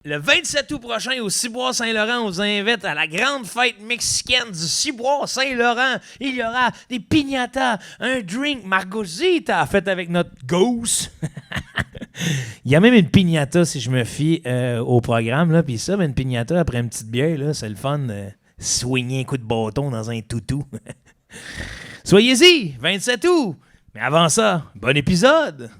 Le 27 août prochain, au Ciboire-Saint-Laurent, on vous invite à la grande fête mexicaine du Ciboire-Saint-Laurent. Il y aura des piñatas, un drink Margosita fait avec notre goose. Il y a même une piñata, si je me fie au programme. Là. Puis ça, une piñata après une petite bière, là, c'est le fun de soigner un coup de bâton dans un toutou. Soyez-y, 27 août. Mais avant ça, bon épisode!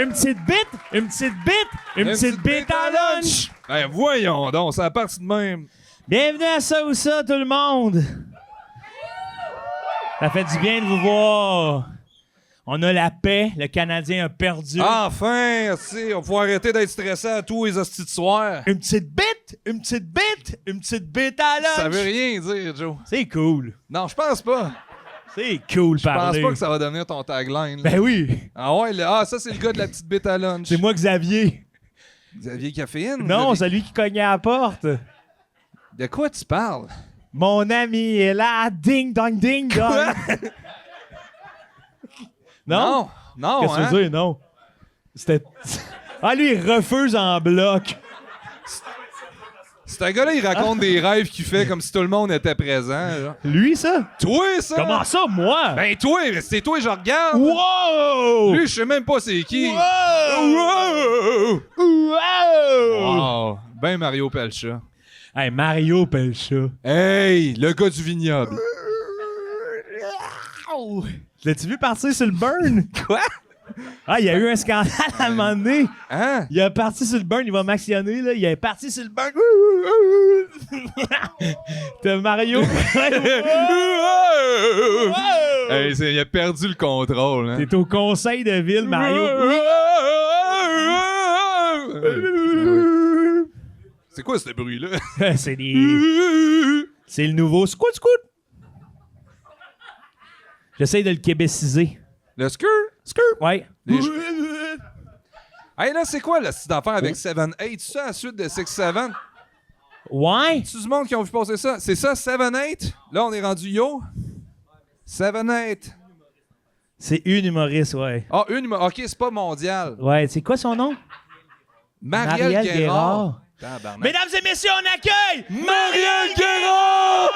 Une petite bite à lunch! Hey, voyons donc, c'est la partie de même. Bienvenue à Ça ou Ça, tout le monde! Ça fait du bien de vous voir. On a la paix, le Canadien a perdu. Enfin, on va pouvoir arrêter d'être stressé à tous les hosties de soir. Une petite bite à lunch! Ça veut rien dire, Joe. C'est cool. Non, je pense pas. C'est cool, Je pense parler. pas que ça va devenir ton tagline. Là. Ben oui! Ah ouais, ça c'est le gars de la petite bite à lunch. C'est moi, Xavier. Xavier Caféine? Non, c'est lui qui cognait à la porte. De quoi tu parles? Mon ami est là, ding dong ding dong. Non? Non, Qu'est-ce que tu veux dire, non? C'était... Ah, lui, il refuse en bloc. Ce gars-là, il raconte des rêves qu'il fait comme si tout le monde était présent. Genre. Lui, ça? Toi, ça? Comment ça, moi? Ben toi, c'est toi, je regarde. Wow! Lui, je sais même pas c'est qui. Wow! Wow! Ben Mario Pelcha. Hey, Mario Pelcha. Hey, le gars du vignoble. L'as-tu vu partir sur le burn? Quoi? Ah, il y a eu un scandale à un moment donné. Hein? Il est parti sur le burn, il va m'actionner, là. Il est parti sur le burn. T'as Mario. Hey, il a perdu le contrôle. Hein? T'es au conseil de ville, Mario. C'est quoi ce bruit-là? C'est le nouveau scout. J'essaie de le québéciser. Le skur? Ouais. Hey, là, c'est quoi la petite affaire avec 7-8? C'est ça la suite de 6-7? Ouais. C'est du monde qui ont vu passer ça? C'est ça, 7-8? Là, on est rendu yo? 7-8. C'est une humoriste, ouais. Ah, OK, c'est pas mondial. Ouais, c'est quoi son nom? Marielle Guérard. Mesdames et messieurs, on accueille Marielle Guérard!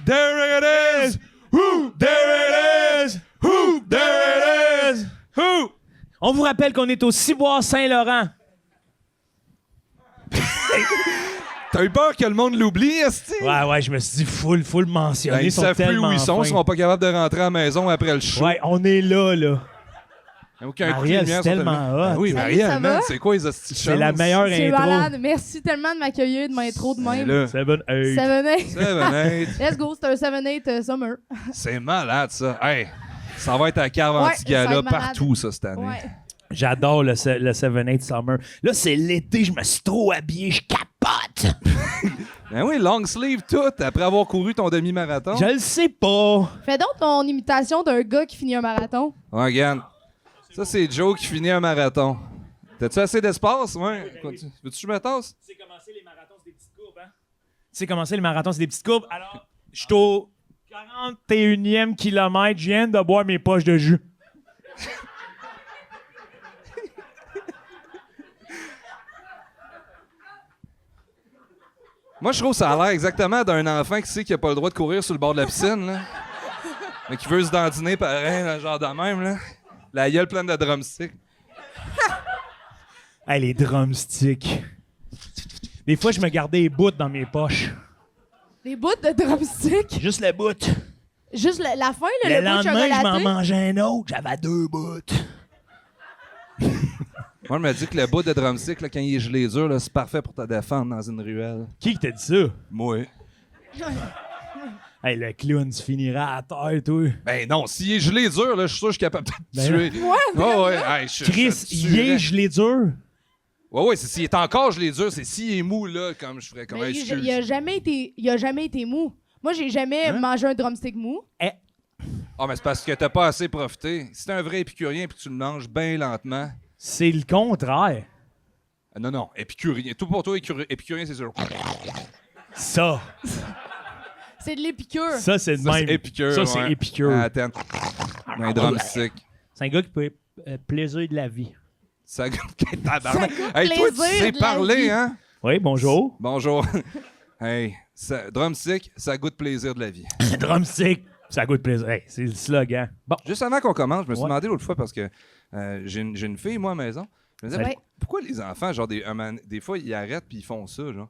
There it is! There it is! There it is! On vous rappelle qu'on est au Ciboire-Saint-Laurent. T'as eu peur que le monde l'oublie, esti? Ouais, je me suis dit, faut le mentionner. Ben, ils savent plus où ils sont, ils seront pas capables de rentrer à la maison après le show. Ouais, on est là. Aucun Marielle, c'est tellement hot. Ben oui, Salut, Marielle, ça man, va? c'est quoi les hosties de C'est la chance? meilleure C'est intro. malade. Merci tellement de m'accueillir de m'intro de même. Là, 7-8. 7-8. 7-8. Let's go, c'est un 7-8 summer. C'est malade, ça. Hey, ça va être à cave Ouais, anti-gala ça va être malade. partout, ça, cette année. Ouais. J'adore le 7-8 Summer. Là, c'est l'été, je me suis trop habillé, je capote. Ben oui, long sleeve tout, après avoir couru ton demi-marathon. Je le sais pas. Fais donc ton imitation d'un gars qui finit un marathon. Ouais, regarde. Ça, c'est Joe qui finit un marathon. T'as-tu assez d'espace? Ouais. Veux-tu que je me tasse? Tu sais commencer les marathons, c'est des petites courbes, hein? Tu sais commencer les marathons, c'est des petites courbes. Alors, je suis au 41e kilomètre, je viens de boire mes poches de jus. Moi, je trouve que ça a l'air exactement d'un enfant qui sait qu'il a pas le droit de courir sur le bord de la piscine, là. Mais qui veut se dandiner pareil, là, genre de même, là. La gueule pleine de drumsticks. Hey, les drumsticks. Des fois, je me gardais les bouts dans mes poches. Des bouts de drumstick. Juste le bout. Juste la fin, là, Le le bout lendemain, je m'en chocolaté. mangeais un autre. J'avais 2 bouts. Moi, je me dis que le bout de drumstick, là, quand il est gelé dur, là, c'est parfait pour te défendre dans une ruelle. Qui t'a dit ça? Moi. Hey, le clown se finira à terre, toi. Ben non, s'il est gelé dur, là, je suis sûr que je suis capable de te Ben tuer. Ouais, Oh, ouais. Hey, Chris, il est gelé dur. Ouais, c'est s'il est encore gelé dur, c'est s'il est mou, là, comme je ferais comme un mais excuse. il a jamais été mou. Moi, j'ai jamais mangé un drumstick mou. Ah, mais c'est parce que t'as pas assez profité. Si t'es un vrai épicurien puis que tu le manges bien lentement. C'est le contraire. Non, épicurien. Tout pour toi, épicurien, c'est sûr. Ça. C'est de l'épicure. Ça, c'est le Ça, même. c'est épicure. Ça, c'est ouais. épicure. Attends. Un drumstick. C'est un gars qui peut plaisir de la vie. Ça goûte tabarnak. Ça goûte Hey, toi, tu plaisir sais de la parler, vie. hein? Oui, bonjour. Bonjour. Hey, drumstick, ça goûte plaisir de la vie. Drumstick, ça goûte plaisir. Hey, c'est le slogan. Bon. Juste avant qu'on commence, je me suis Ouais. demandé l'autre fois parce que j'ai une fille, moi, à la maison. Je me disais, Ouais. pourquoi les enfants, genre, des fois, ils arrêtent puis ils font ça, genre?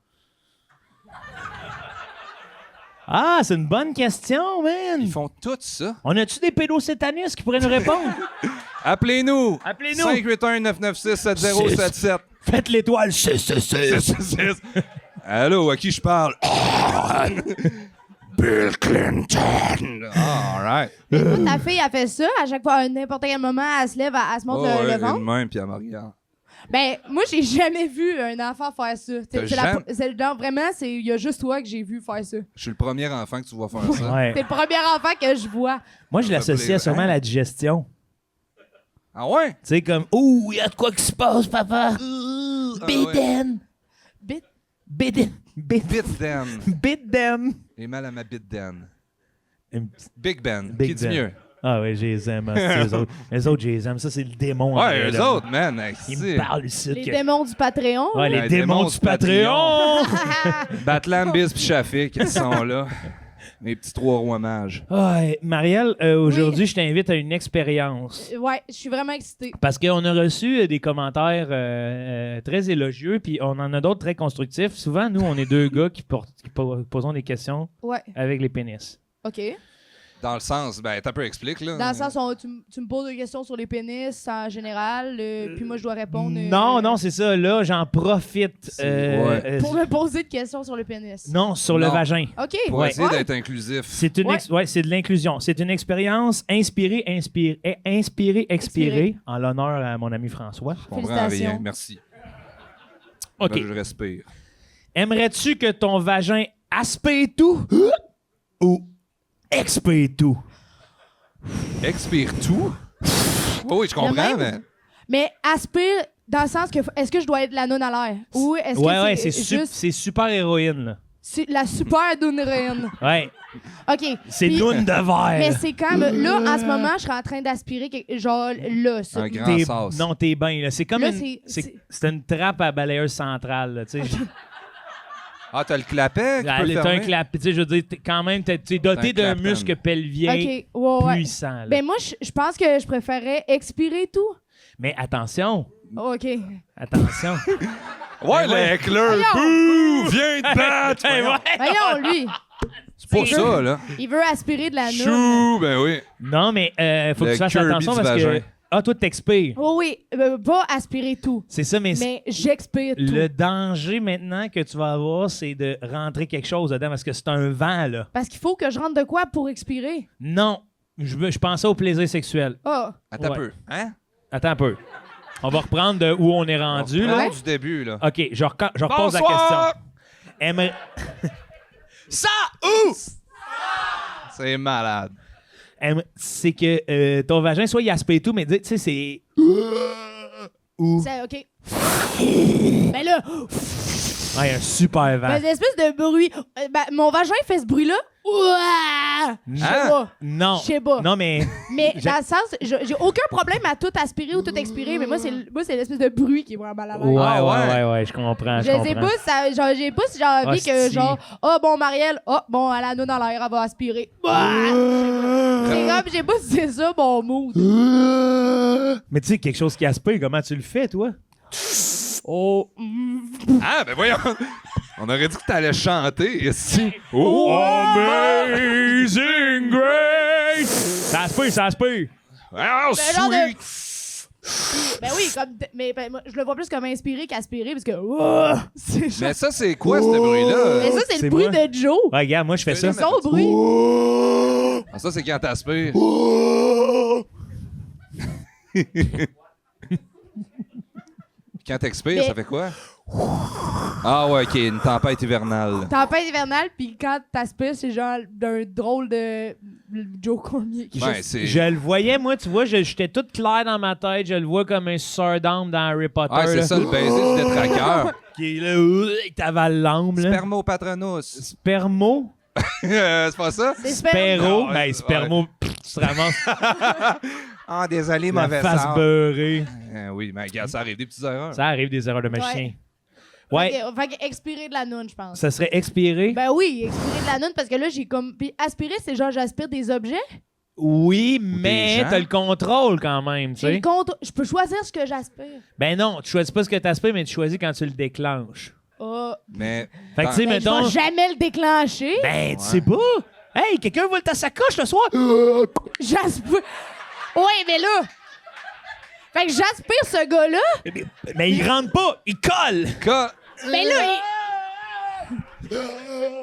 Ah, c'est une bonne question, man. Ils font tout ça. On a-tu des pédocétanistes qui pourraient nous répondre? Appelez-nous! Appelez-nous. 581-996-7077. Faites l'étoile 666. Allô, à qui je parle? Bill Clinton! All right. Ta fille a fait ça. À chaque fois, à n'importe quel moment, elle se lève, elle se montre Oh, ouais, le ventre. une même, puis elle me regarde. Ben, moi, j'ai jamais vu un enfant faire ça. T'as Non, vraiment, il y a juste toi que j'ai vu faire ça. Je suis le premier enfant que tu vois faire ça. Ouais. T'es le premier enfant que je vois. Moi, je l'associais sûrement à la digestion. Ah ouais? Tu sais, comme, ouh, il y a de quoi qui se passe, papa. Ah ouais. Biden. Bit. Biden. Bit Dan. Biden. J'ai mal à ma bit Dan. Un petit- Big Ben. Big Qui dit Ben. mieux? Ah oui, je les aime. hein, les autres, les autres, je les aime. Ça, c'est le démon. en Ouais, vrai, eux là. autres, man. Ils si. me parlent ici. Les que- démons du Patreon. Ouais, les Ouais, démons du Patreon. Batlam, Biz pis Shafik, ils sont là. Mes petits trois rois mages. Ouais, Marielle, aujourd'hui, je t'invite à une expérience. Ouais, je suis vraiment excitée. Parce qu'on a reçu des commentaires très élogieux, puis on en a d'autres très constructifs. Souvent, nous, on est deux gars qui posons des questions Ouais, avec les pénis. OK. Dans le sens, ben, t'as peu explique, là. Dans le sens où tu me poses des questions sur les pénis en général, puis moi, je dois répondre. Non, c'est ça. Là, j'en profite. Ouais. Pour me poser de questions sur le pénis. Non, sur le Non. vagin. OK. Pour Ouais. essayer Ouais. d'être inclusif. C'est une Ouais. c'est de l'inclusion. C'est une expérience inspirée, expirée, en l'honneur à mon ami François. Je comprends Félicitations. rien. Merci. OK. Ben, je respire. Aimerais-tu que ton vagin aspire tout ou expire tout? Expire tout? Oui, je comprends, Le mais. même? Mais aspire dans le sens que est-ce que je dois être la non à l'air? Ou est-ce Ouais, que c'est juste c'est super héroïne, là. la super douneréenne? Ouais, OK. c'est Puis- Dune de verre. Mais c'est quand même... Là, en ce moment, je serais en train d'aspirer genre là, ça. Un grand T'es- sas. Non, t'es bien, là. C'est comme Là, une... c'est- C'est une trappe à balayeuse centrale, là, tu sais. Ah, t'as le clapet? T'as un clap, tu sais, je veux dire, quand même, t'es doté T'as un d'un clapton. muscle pelvien OK, ouais. puissant, là. Ben moi, je pense que je préférerais expirer tout. Mais attention, OK. Ouais, attention. le ouais. heckler! Voyons. Bouh! Viens te battre! Hey, Voyons. ouais. Voyons, lui, C'est pour ça, là. il veut aspirer de la noune. Chou! Ben oui. Non, mais faut que Le tu fasses Kirby attention du parce vagin. que... Ah, toi, t'expires. Oh oui, pas aspirer tout, C'est ça, mais mais j'expire tout. le danger maintenant que tu vas avoir, c'est de rentrer quelque chose dedans parce que c'est un vent, là. Parce qu'il faut que je rentre de quoi pour expirer? Non, je pensais au plaisir sexuel. Ah, Attends un Ouais. peu. Hein? Attends un peu. On va reprendre de où on est rendu, là. Du début, là. OK, je repose la Bonsoir! question. Aimerais... Ça, C'est malade. c'est que ton vagin, soit il aspire tout, mais tu sais, c'est... Ou... c'est OK. Ben là, Ouais, un super vent. Ben, une espèce de bruit. Mon vagin fait ce bruit-là. Ouah! Je sais pas. Non. Je sais pas. Non, mais... Mais dans le sens, j'ai aucun problème à tout aspirer ou tout expirer, mais moi, c'est l'espèce de bruit qui est vraiment mal à l'aise. Ouais, je comprends. Je sais pas si j'ai pas si j'ai envie que, Hostie. genre, bon, Marielle, bon, elle a nous dans l'air, elle va aspirer. C'est comme, j'ai pas si c'est ça, mon mood. Mais tu sais, quelque chose qui aspire, comment tu le fais, toi? Oh. Ah, ben voyons. On aurait dit que t'allais chanter ici. Oh, amazing grace! Ça aspire. Oh, genre de- sweet. Ben oui, mais moi, je le vois plus comme inspiré qu'aspiré, parce que, c'est genre... Mais ça, c'est quoi, ce bruit-là? Mais ça, c'est c'est le bruit moi. de Joe. Ouais, regarde, moi, je fais ça. C'est son bruit. Ah, ça, c'est quand t'aspires. Quand t'expires, Mais- ça fait quoi? Ah ouais, OK, une tempête hivernale. Tempête hivernale, puis quand t'aspires, c'est genre d'un drôle de Joe Cormier. Ouais, c'est... Je le voyais, moi, tu vois, j'étais tout clair dans ma tête. Je le vois comme un Surdome dans Harry Potter. Ah, c'est là. ça, le baiser du détraqueur. Qui est là, il t'avale l'âme, là. Spermopatronus. Spermo? C'est pas ça? C'est Spermo? Ah, Ben, spermo, tu te ramasses Ah, désolé, la face beurrée. oui, mais regarde, ça arrive des petites erreurs. Ça arrive des erreurs de magicien. Ouais, Fait que expirer de la noune, je pense. ça serait expiré. Ben oui, expirer de la noune, parce que là, j'ai comme... Puis aspirer, c'est genre, j'aspire des objets. Oui, mais gens. t'as le contrôle quand même, tu J'ai le sais. compte... Je peux choisir ce que j'aspire. Ben non, tu choisis pas ce que t'aspires, mais tu choisis quand tu le déclenches. Mais... Fait que tu sais, Ben, mettons... je vais jamais le déclencher. Ben, tu sais pas. Hey, quelqu'un vole ta sacoche le soir? J'aspire... Ouais, mais là... Fait que j'aspire ce gars-là. Mais il rentre pas, il colle. Mais là,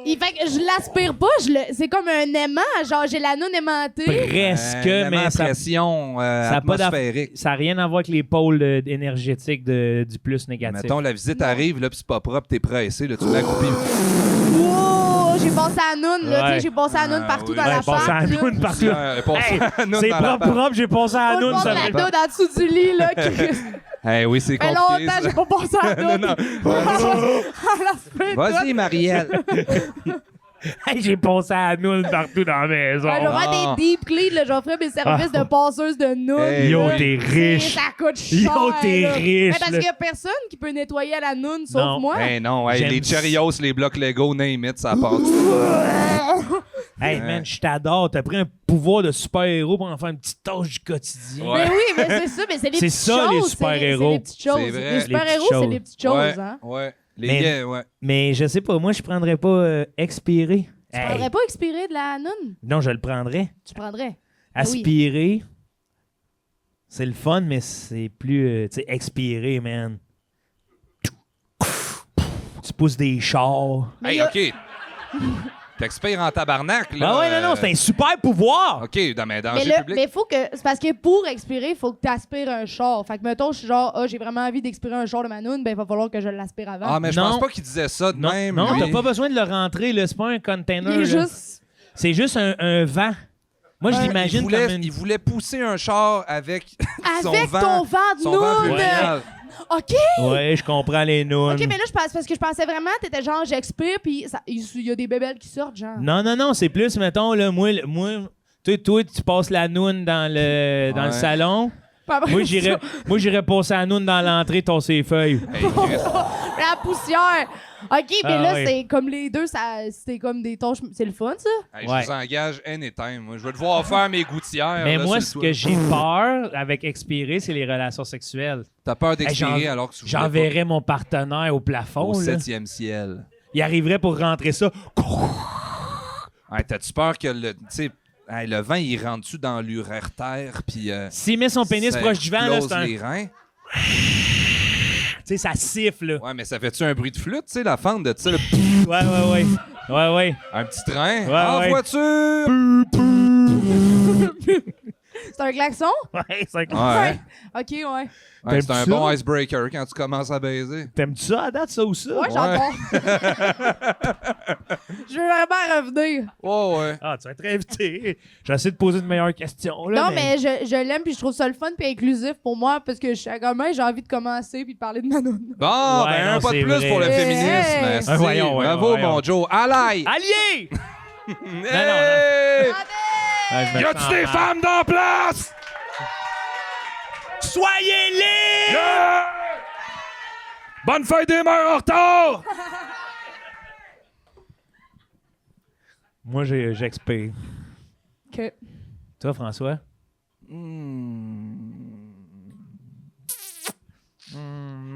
il fait que je l'aspire pas, c'est comme un aimant, genre j'ai la noune aimantée. Presque, mais ça pression a pas atmosphérique. ça a rien à voir avec les pôles énergétiques du plus négatif. Mettons, la visite arrive, là, puis c'est pas propre, t'es pressé, là, tu l'accroupis. Wow, j'ai passé à la noune, là, tu Ouais. sais, j'ai passé à la noune partout oui. dans Ouais, la passé à chatte. la noune partout. Hey, C'est propre, j'ai passé à la Tout le noune, monde ça la fait noune en dessous du lit, là. Hey, oui, c'est fait compliqué. longtemps, ça. j'ai pas passé à la noune. Vas-y, Marielle. Hey, j'ai passé à la noune partout dans la maison. Je vais Ah. faire des deep clean, là, je vais faire mes services de passeuse de noune. Hey, Yo, là. t'es riche. Ça coûte cher. Yo, t'es là. riche, Mais parce là. qu'il y a personne qui peut nettoyer à la noune, sauf Non. moi. Hey, non, hey, J'aime les ça. Cheerios, les blocs Lego, name it, ça part. Hey, man, je t'adore. T'as pris un pouvoir de super-héros pour en faire une petite tâche du quotidien. Ouais. Mais oui, mais c'est ça, mais c'est les C'est petites ça, choses. les c'est super-héros. C'est les petites choses. C'est vrai. Les super-héros, Les petites c'est les petites choses, Ouais, hein. ouais. Les Mais- gays, ouais. Mais je sais pas, moi, je prendrais pas expirer. Tu prendrais pas expirer de la noune? Non, je le prendrais. Tu prendrais. Aspirer, c'est le fun, mais c'est plus, tu sais, expirer, man. Tu pousses des chars. Mais Hey, il y a- OK. T'expires en tabarnak, là. Ah ouais, non, c'est un super pouvoir. OK, dans mes Mais dangers là, publics. mais faut que. C'est parce que pour expirer, il faut que tu aspires un char. Fait que, mettons, je suis genre, j'ai vraiment envie d'expirer un char de ma noune, ben, il va falloir que je l'aspire avant. Ah, mais je Non. pense pas qu'il disait ça de Non, même. non, lui. t'as pas besoin de le rentrer, là. C'est pas un container. il est là. juste. C'est juste un vent. Moi, je Ouais, l'imagine il voulait, comme une... il voulait pousser un char avec son Avec vent, ton vent de son vent noune! fluvial. OK! Ouais, je comprends les nounes. OK, mais là, parce que je pensais vraiment, t'étais genre, j'expire, puis il y a des bébelles qui sortent, genre. Non, c'est plus, mettons, là, moi toi, tu passes la noune dans le Ouais. salon. Puis après Moi, ça, j'irais passer la noune dans l'entrée, tasser les feuilles. Hey, Chris. la poussière! OK, mais Ah, là, ouais. c'est comme les deux, c'est comme des tâches. C'est le fun, ça? Hey, Ouais. Je vous engage anytime. Moi. Je vais devoir faire mes gouttières. Mais là, moi, sur ce le que toit. j'ai peur avec expirer, c'est les relations sexuelles. T'as peur d'expirer Hey, alors que tu voulais J'enverrais mon partenaire au pas plafond. au Là. 7e ciel. Il arriverait pour rentrer ça. Hey, t'as-tu peur que le, tu sais, hey, le vent, il rentre-tu dans l'urétère, puis S'il met son pénis ça proche du vent, là, explose c'est un... les reins? Tu sais, ça siffle, là. Ouais, mais ça fait-tu un bruit de flûte, tu sais, la fente de, tu sais, le Ouais. un petit train? Ouais, en ouais. voiture! C'est un klaxon? Ouais, c'est Ouais. OK, ouais. Ouais, T'aimes-tu c'est un ça? bon icebreaker quand tu commences à baiser. T'aimes-tu ça à date, ça ou ça? Ouais, j'adore. Je veux vraiment revenir. Ouais. Ah, tu vas être invité. J'essaie de poser de meilleures questions. Là, Non, mais je l'aime puis je trouve ça le fun puis inclusif pour moi parce que je suis comme j'ai envie de commencer puis de parler de Manon. Bon, Ouais, ben non, un pas de c'est plus vrai. pour le Hey! féminisme. esti. Voyons, Bravo, voyons. mon Joe. Alaï! Allié! Hey! Ouais, Y a-tu des femmes dans la place? Soyez-les! Yeah! Bonne fête des mères en retard! Moi, j'expire. OK. Toi, François?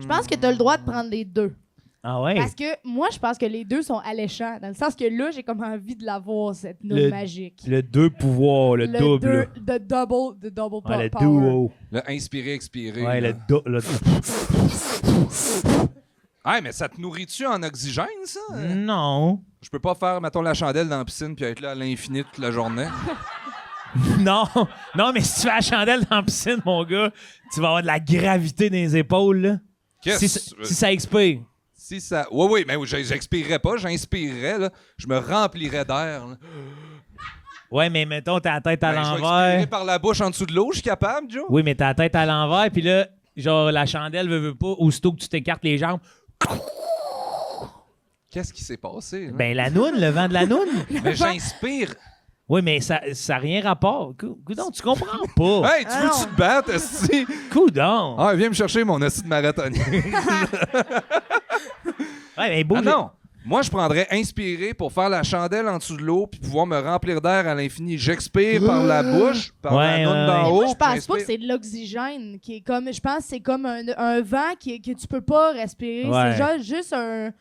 Je pense que tu as le droit de prendre les deux. Ah ouais? Parce que moi, je pense que les deux sont alléchants. Dans le sens que là, j'ai comme envie de l'avoir, cette note Le- magique. Le deux pouvoirs, le double. The double Ouais, le power. duo. Le inspirer, expirer. Ouais, là. le Hey, mais ça te nourrit-tu en oxygène, ça? Non. Je peux pas faire, mettons, la chandelle dans la piscine puis être là à l'infini toute la journée. Non. Non, mais si tu fais la chandelle dans la piscine, mon gars, tu vas avoir de la gravité dans les épaules, là. Si ça expire. Si ça... Oui, mais j'expirerais pas, j'inspirerais, là. Je me remplirais d'air. Là. Ouais, mais mettons, t'as la tête à Ben, je vais l'envers. expirer par la bouche en dessous de l'eau, je suis capable, Joe? Oui, mais t'as la tête à l'envers, puis là, genre, la chandelle veut pas, aussitôt que tu t'écartes les jambes, Qu'est-ce qui s'est passé? Là? ben la noune, le vent de la noune. Mais j'inspire. Oui, mais ça n'a rien rapport. Coudon, tu comprends pas. Hey, tu veux-tu te battre, esti? Coudon. Ah, viens me chercher mon esti de marathonien. Ouais, mais beau. Ah non! Moi, je prendrais inspirer pour faire la chandelle en dessous de l'eau puis pouvoir me remplir d'air à l'infini. J'expire par la bouche, par Ouais, la noune ouais, d'en ouais. haut. Moi, je pense puis pas j'inspire. que c'est de l'oxygène qui est comme. Je pense que c'est comme un vent que tu peux pas respirer. Ouais. C'est genre juste un.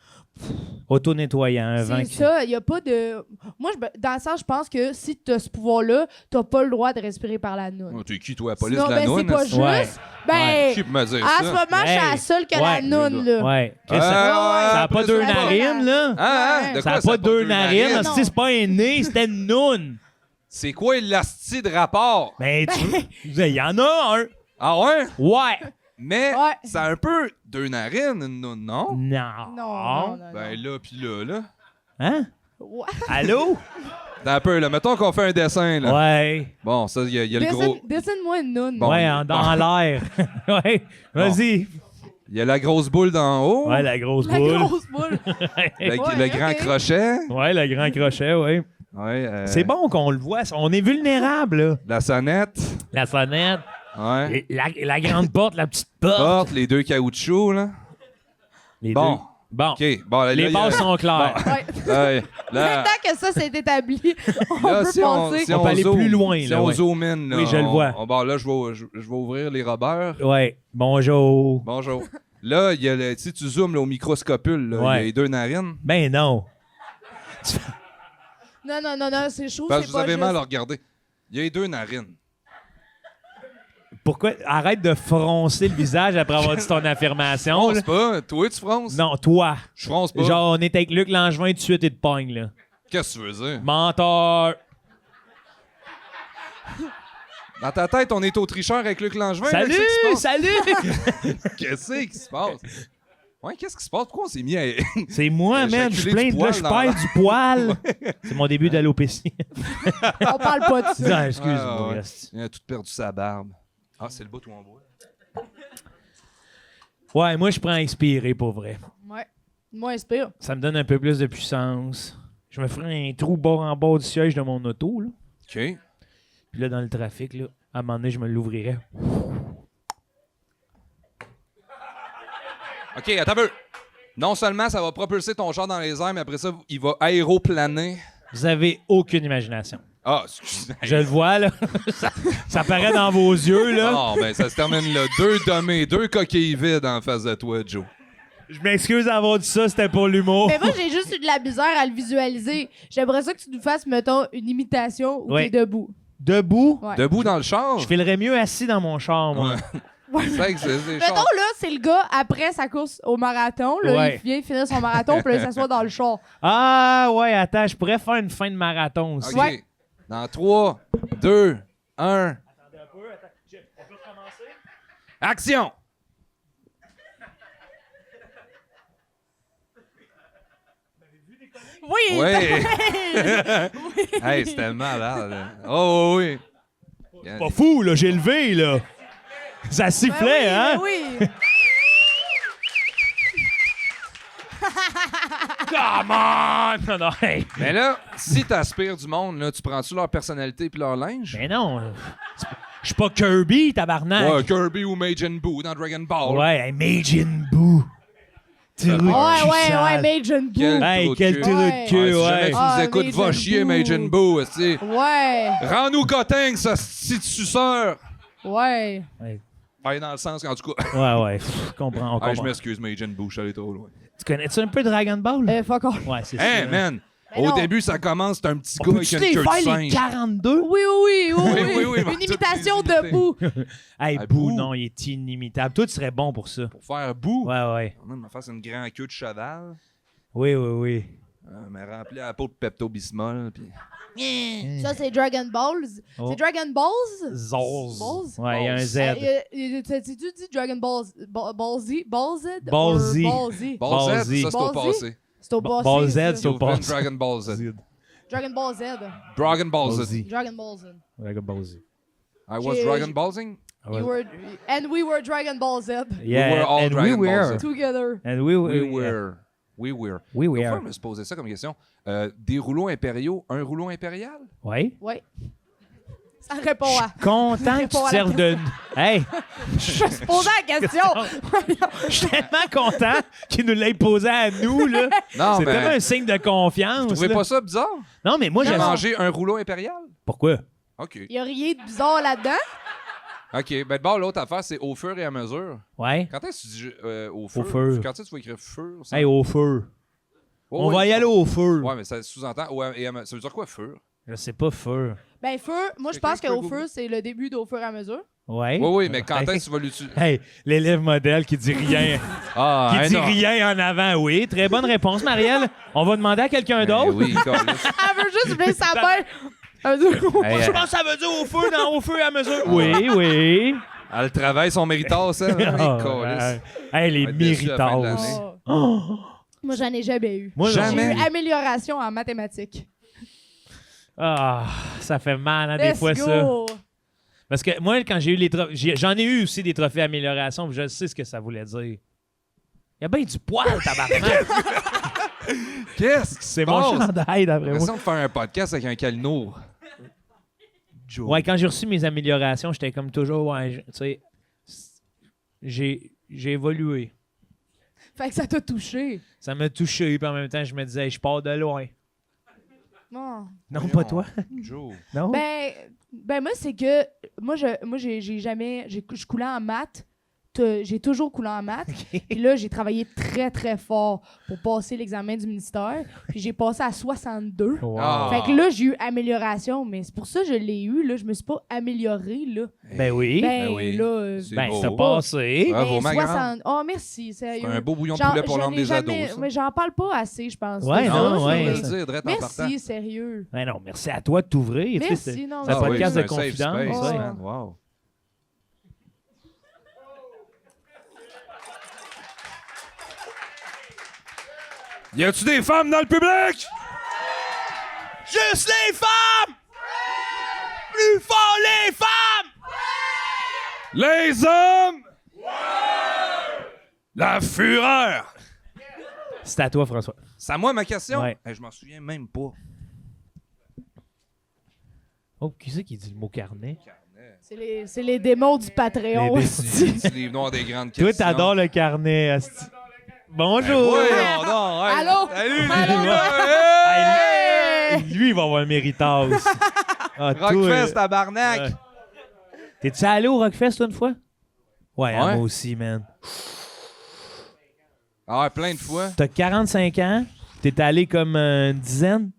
Auto-nettoyant, un vent C'est qui... ça. Il y a pas de. Moi, dans le sens, je pense que si tu as ce pouvoir-là, t'as pas le droit de respirer par la noune. Oh, t'es qui, toi, la police Sinon, de la ben, c'est noune? pas esti? juste. Ouais. Ben, Qui peut me dire en ce ça? moment, je suis la Hey. seule que Ouais. la noune, là. Ouais. Ah, Ça n'a après pas deux ça, ouais. narines, là. Hein? De Ouais. Ça quoi, n'a pas deux narines. Non. Si c'est pas un nez, c'était une noune. C'est quoi l'asti de rapport? Ben, il y en a un. Ah ouais? Ouais. Mais Ouais. ça a un peu deux narines, une noune, non? Non. Non. Ben là, pis là. Hein? Ouais. Allô? T'as un peu, là. Mettons qu'on fait un dessin, là. Ouais. Bon, ça, il y a le gros... Dessine-moi une noune. Bon. Ouais, dans l'air. Ouais. Vas-y. Il y a la grosse boule d'en haut. Ouais, la grosse La boule. grosse boule. Le grand ok. crochet. Ouais, le grand crochet, ouais. Ouais, C'est bon qu'on le voit. On est vulnérable, là. La sonnette. La sonnette, Ouais. la grande porte, la petite porte. Porte, les deux caoutchoucs, là. Les Bon. deux. Bon. OK. Bon, là, Les il y a- bases sont claires. Ouais. Ouais. Là, Maintenant que ça s'est établi, on là, peut si on, passer. si On peut aller zoome- plus loin, Si là, on ouais. zoom in, là, Oui, je le vois. Bon, là, je vais ouvrir les robeurs. Ouais. Bonjour. Bonjour. Là, il y a si tu zoomes là, au microscopule, là, il y Ouais. a les deux narines. Ben non. Non, c'est chaud, Parce que c'est vous pas avez juste. mal à regarder. Il y a les deux narines. Pourquoi? Arrête de froncer le visage après avoir dit ton affirmation. Fronce là. pas. Toi, tu fronces? Non, toi. Je fronce pas. Genre, on est avec Luc Langevin tout de suite et te pogne, là. Qu'est-ce que tu veux dire? Menteur. Dans ta tête, on est au tricheur avec Luc Langevin. là, Salut! qu'est-ce qui se Salut! passe? Qu'est-ce qui se passe? Ouais, qu'est-ce qui se passe? Pourquoi on s'est mis à... C'est moi, man. Je suis plein Éjaculer du de là, je poil dans perds du poil. C'est mon début d'alopécie. On parle pas de ça. Non, excuse-moi. ouais. reste. Il a tout perdu sa barbe. Ah, c'est le bout où on boit. Ouais, moi, je prends expirer pour vrai. Ouais. Moi, inspire. Ça me donne un peu plus de puissance. Je me ferai un trou bord en bord du siège de mon auto, là. OK. Puis là, dans le trafic, là, à un moment donné, je me l'ouvrirais. OK, attends un peu. Non seulement ça va propulser ton char dans les airs, mais après ça, il va aéroplaner. Vous avez aucune imagination. Ah, excusez. Je le vois, là. ça paraît dans vos yeux, là. Non, ben ça se termine là. Deux dommés, deux coquilles vides en face de toi, Joe. Je m'excuse d'avoir dit ça, c'était pour l'humour. Mais moi, j'ai juste eu de la misère à le visualiser. J'aimerais ça que tu nous fasses, mettons, une imitation où Ouais. t'es debout. Debout, Ouais. Debout dans le char? je filerais mieux assis dans mon char, moi. Ouais. C'est vrai que c'est Mettons, char. là, c'est le gars, après sa course au marathon, là, Ouais. il vient finir son marathon, puis là, il s'assoit dans le char. Ah, ouais, attends, je pourrais faire une fin de marathon aussi. OK. Dans 3, 2, 1. Action! Oui! Oui! Oui. Hey, c'était malade. Oh, oui. Pas fou, là, j'ai levé, là. Ça Ben sifflait, oui, hein? ben oui! Come on! Non, non, hey. Mais là, si t'aspires du monde, là, tu prends-tu leur personnalité puis leur linge? Mais non, je suis pas Kirby, tabarnak. Ouais, Kirby ou Majin Buu dans Dragon Ball. Ouais, hey, Majin Buu. Trou de Ouais, cul ouais, sale. Majin Buu. Quel- Hey, quel Ouais, trou Ouais. de queue, si jamais ouais. tu nous Ah, écoutes, va Majin chier, Buu. Majin Buu, esti. Ouais, Rends-nous Gotenks, ce petit suceur. ouais. Ouais, dans le sens, en tout cas. Ouais, ouais, pff, je comprends, on Ah, je comprend. m'excuse, Majin Buu, je suis allé trop loin. Tu connais-tu un peu Dragon Ball? Fuck off. Ouais, c'est Hey, ça. man! Mais Au non. début, ça commence, c'est un petit On gars peut-tu avec les une queue de faire les singe. 42? Oui, oui, oui, Oui, oui. oui, oui, Une toutes imitation les unités. de Bou. Hey, Ah, Bou, Bou. non, il est inimitable. Toi, tu serais bon pour ça. Pour faire Bou, Ouais, ouais. on va faire une grande queue de cheval. Oui, oui, oui. Mais rempli à la peau de Pepto-Bismol. Puis... Ça, c'est Dragon Balls. Oh. C'est Dragon Balls? Zorz. Balls? Ouais, il y a un Z. Tu dis Dragon Balls, Ball Z? Ball Z? Ball Or Z. Ball Z. Ball Ball Z, Z. ça, c'est au Ball Z? passé. C'est au passé. Ball Z, ça. c'est au You've been passé. Dragon Ball Z. Dragon Ball Z. Dragon Ball Ball Z. Z. Dragon Ball Z. Dragon Ball Z. I was J'ai- Dragon Ball Z. You were, and we were Dragon Ball Z. Yeah, We were all and Dragon we Ball were. Z. Together. And we We were. were. We were. We were. Pourquoi me se poser ça comme question? Des rouleaux impériaux, un rouleau impérial? Ouais. Ouais. Ça répond à. Content que tu Réponds te à la serves de. Hey, Je me suis posé la question. je suis tellement content qu'il nous l'ait posé à nous, là. Non, C'est tellement mais un signe de confiance. vous trouvez là. pas ça bizarre? Non, mais moi, J'ai j'ai. mangé un rouleau impérial? Pourquoi? OK. Il y a rien de bizarre là-dedans. OK. Ben, d'abord, l'autre affaire, c'est au fur et à mesure. Ouais. Quand est-ce que tu dis au feu? Au feu. Quand est-ce que tu vas écrire feu? Ça... Hey, au feu. Oh, On oui. va y aller au feu. Ouais, mais ça sous-entend. Ouais, ça veut dire quoi, feu? Je sais pas, feu. Ben, feu, moi, je Quelqu'un pense qui peut qu'au googler? feu, c'est le début d'au fur et à mesure. Ouais. Oui, oui, mais quand Hey. est-ce que tu vas l'utiliser? Hey, l'élève modèle qui dit rien. Ah, Qui dit non. rien en avant, oui. Très bonne réponse, Marielle. On va demander à quelqu'un Ben d'autre. oui, câlisse. Elle veut juste lever sa main. Elle veut dire, Hey, Je pense que ça veut dire au feu et à mesure. Oui, oui. elle travaille son méritage, ça. Ah, Câlisse. hey, les On va être déçus à la fin de méritas. l'année. Oh. Moi, j'en ai jamais eu. Moi, J'ai Jamais. eu amélioration en mathématiques. Ah, ça fait mal, hein, des Let's fois, go. ça. Parce que moi, quand j'ai eu les trophées, j'en ai eu aussi des trophées amélioration, puis je sais ce que ça voulait dire. Il y a bien du poil, tabarnak. Qu'est-ce qui C'est se mon passe? chandail, d'après moi. L'impression de faire un podcast avec un calino. Joe. Ouais, quand j'ai reçu mes améliorations, j'étais comme toujours, ouais, tu sais, j'ai évolué. Fait que ça t'a touché. Ça m'a touché, puis en même temps, je me disais, je pars de loin. Non. Non, Voyons. pas toi. Joe. Non? Ben moi, c'est que. J'ai jamais. Je coulais en maths. J'ai toujours coulé en maths. Puis là, j'ai travaillé très, très fort pour passer l'examen du ministère. Puis j'ai passé à 62. Wow. Ah. Fait que là, j'ai eu amélioration. Mais c'est pour ça que je l'ai eu. Là. Je me suis pas améliorée. Là. Ben oui. Ben, oui. là. C'est Ben, beau. c'est passé. Bravo, ben, ma grande. Oh, merci. C'est Sérieux. un beau bouillon de Genre, poulet pour je l'homme n'ai des jamais- ados, ça. Mais j'en parle pas assez, je pense. Ouais, de ça. non, je ouais, voulais Je- le dire, direct en partant. Merci, sérieux. Ben non, merci à toi de t'ouvrir. tu sais, Merci, c'est- non, c'est un mais- podcast oui, de c'est un safe confidence. space, ouais. man. Wow. Y a-tu des femmes dans le public? Juste les femmes! Plus fort les femmes! Les hommes! La fureur! C'est à toi, François. C'est à moi ma question? Ouais. Hey, je m'en souviens même pas. Oh, qui c'est qui dit le mot carnet? C'est les démons du Patreon. Les hostie. C'est les noirs des grandes Toi, questions. t'adores le carnet. asti. Bonjour! Ouais, non, hey. Allô? Salut! Allô? Hey! Hey, lui, il va avoir un méritage. Ah, toi, Rockfest, tabarnak! ouais. T'es-tu allé au Rockfest toi, une fois? Ouais, hein, Ouais. moi aussi, man. Ah, plein de fois. T'as 45 ans, t'es allé comme une dizaine?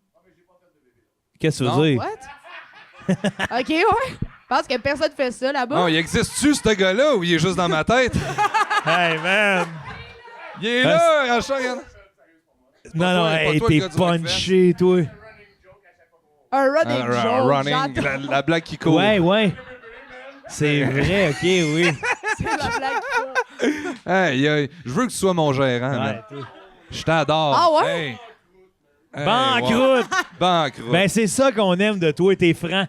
Qu'est-ce que tu Non. veux dire? What? OK, ouais. Je pense que personne fait ça là-bas. Non, il existe-tu, ce gars-là, ou il est juste dans ma tête? Hey, man! Il est là, Rachel, regarde. Non, non, toi, hey, pas toi le t'es gars du punché, toi. Un running joke. Running, j'entends. la blague qui court. Ouais, ouais. C'est vrai, ok, oui. C'est la blague. Aïe, aïe. Je veux que tu sois mon gérant. man. Ouais, toi. Je t'adore. Ah ouais? Hey. Hey, Banqueroute! wow. Banqueroute. Ben, c'est ça qu'on aime de toi, t'es franc.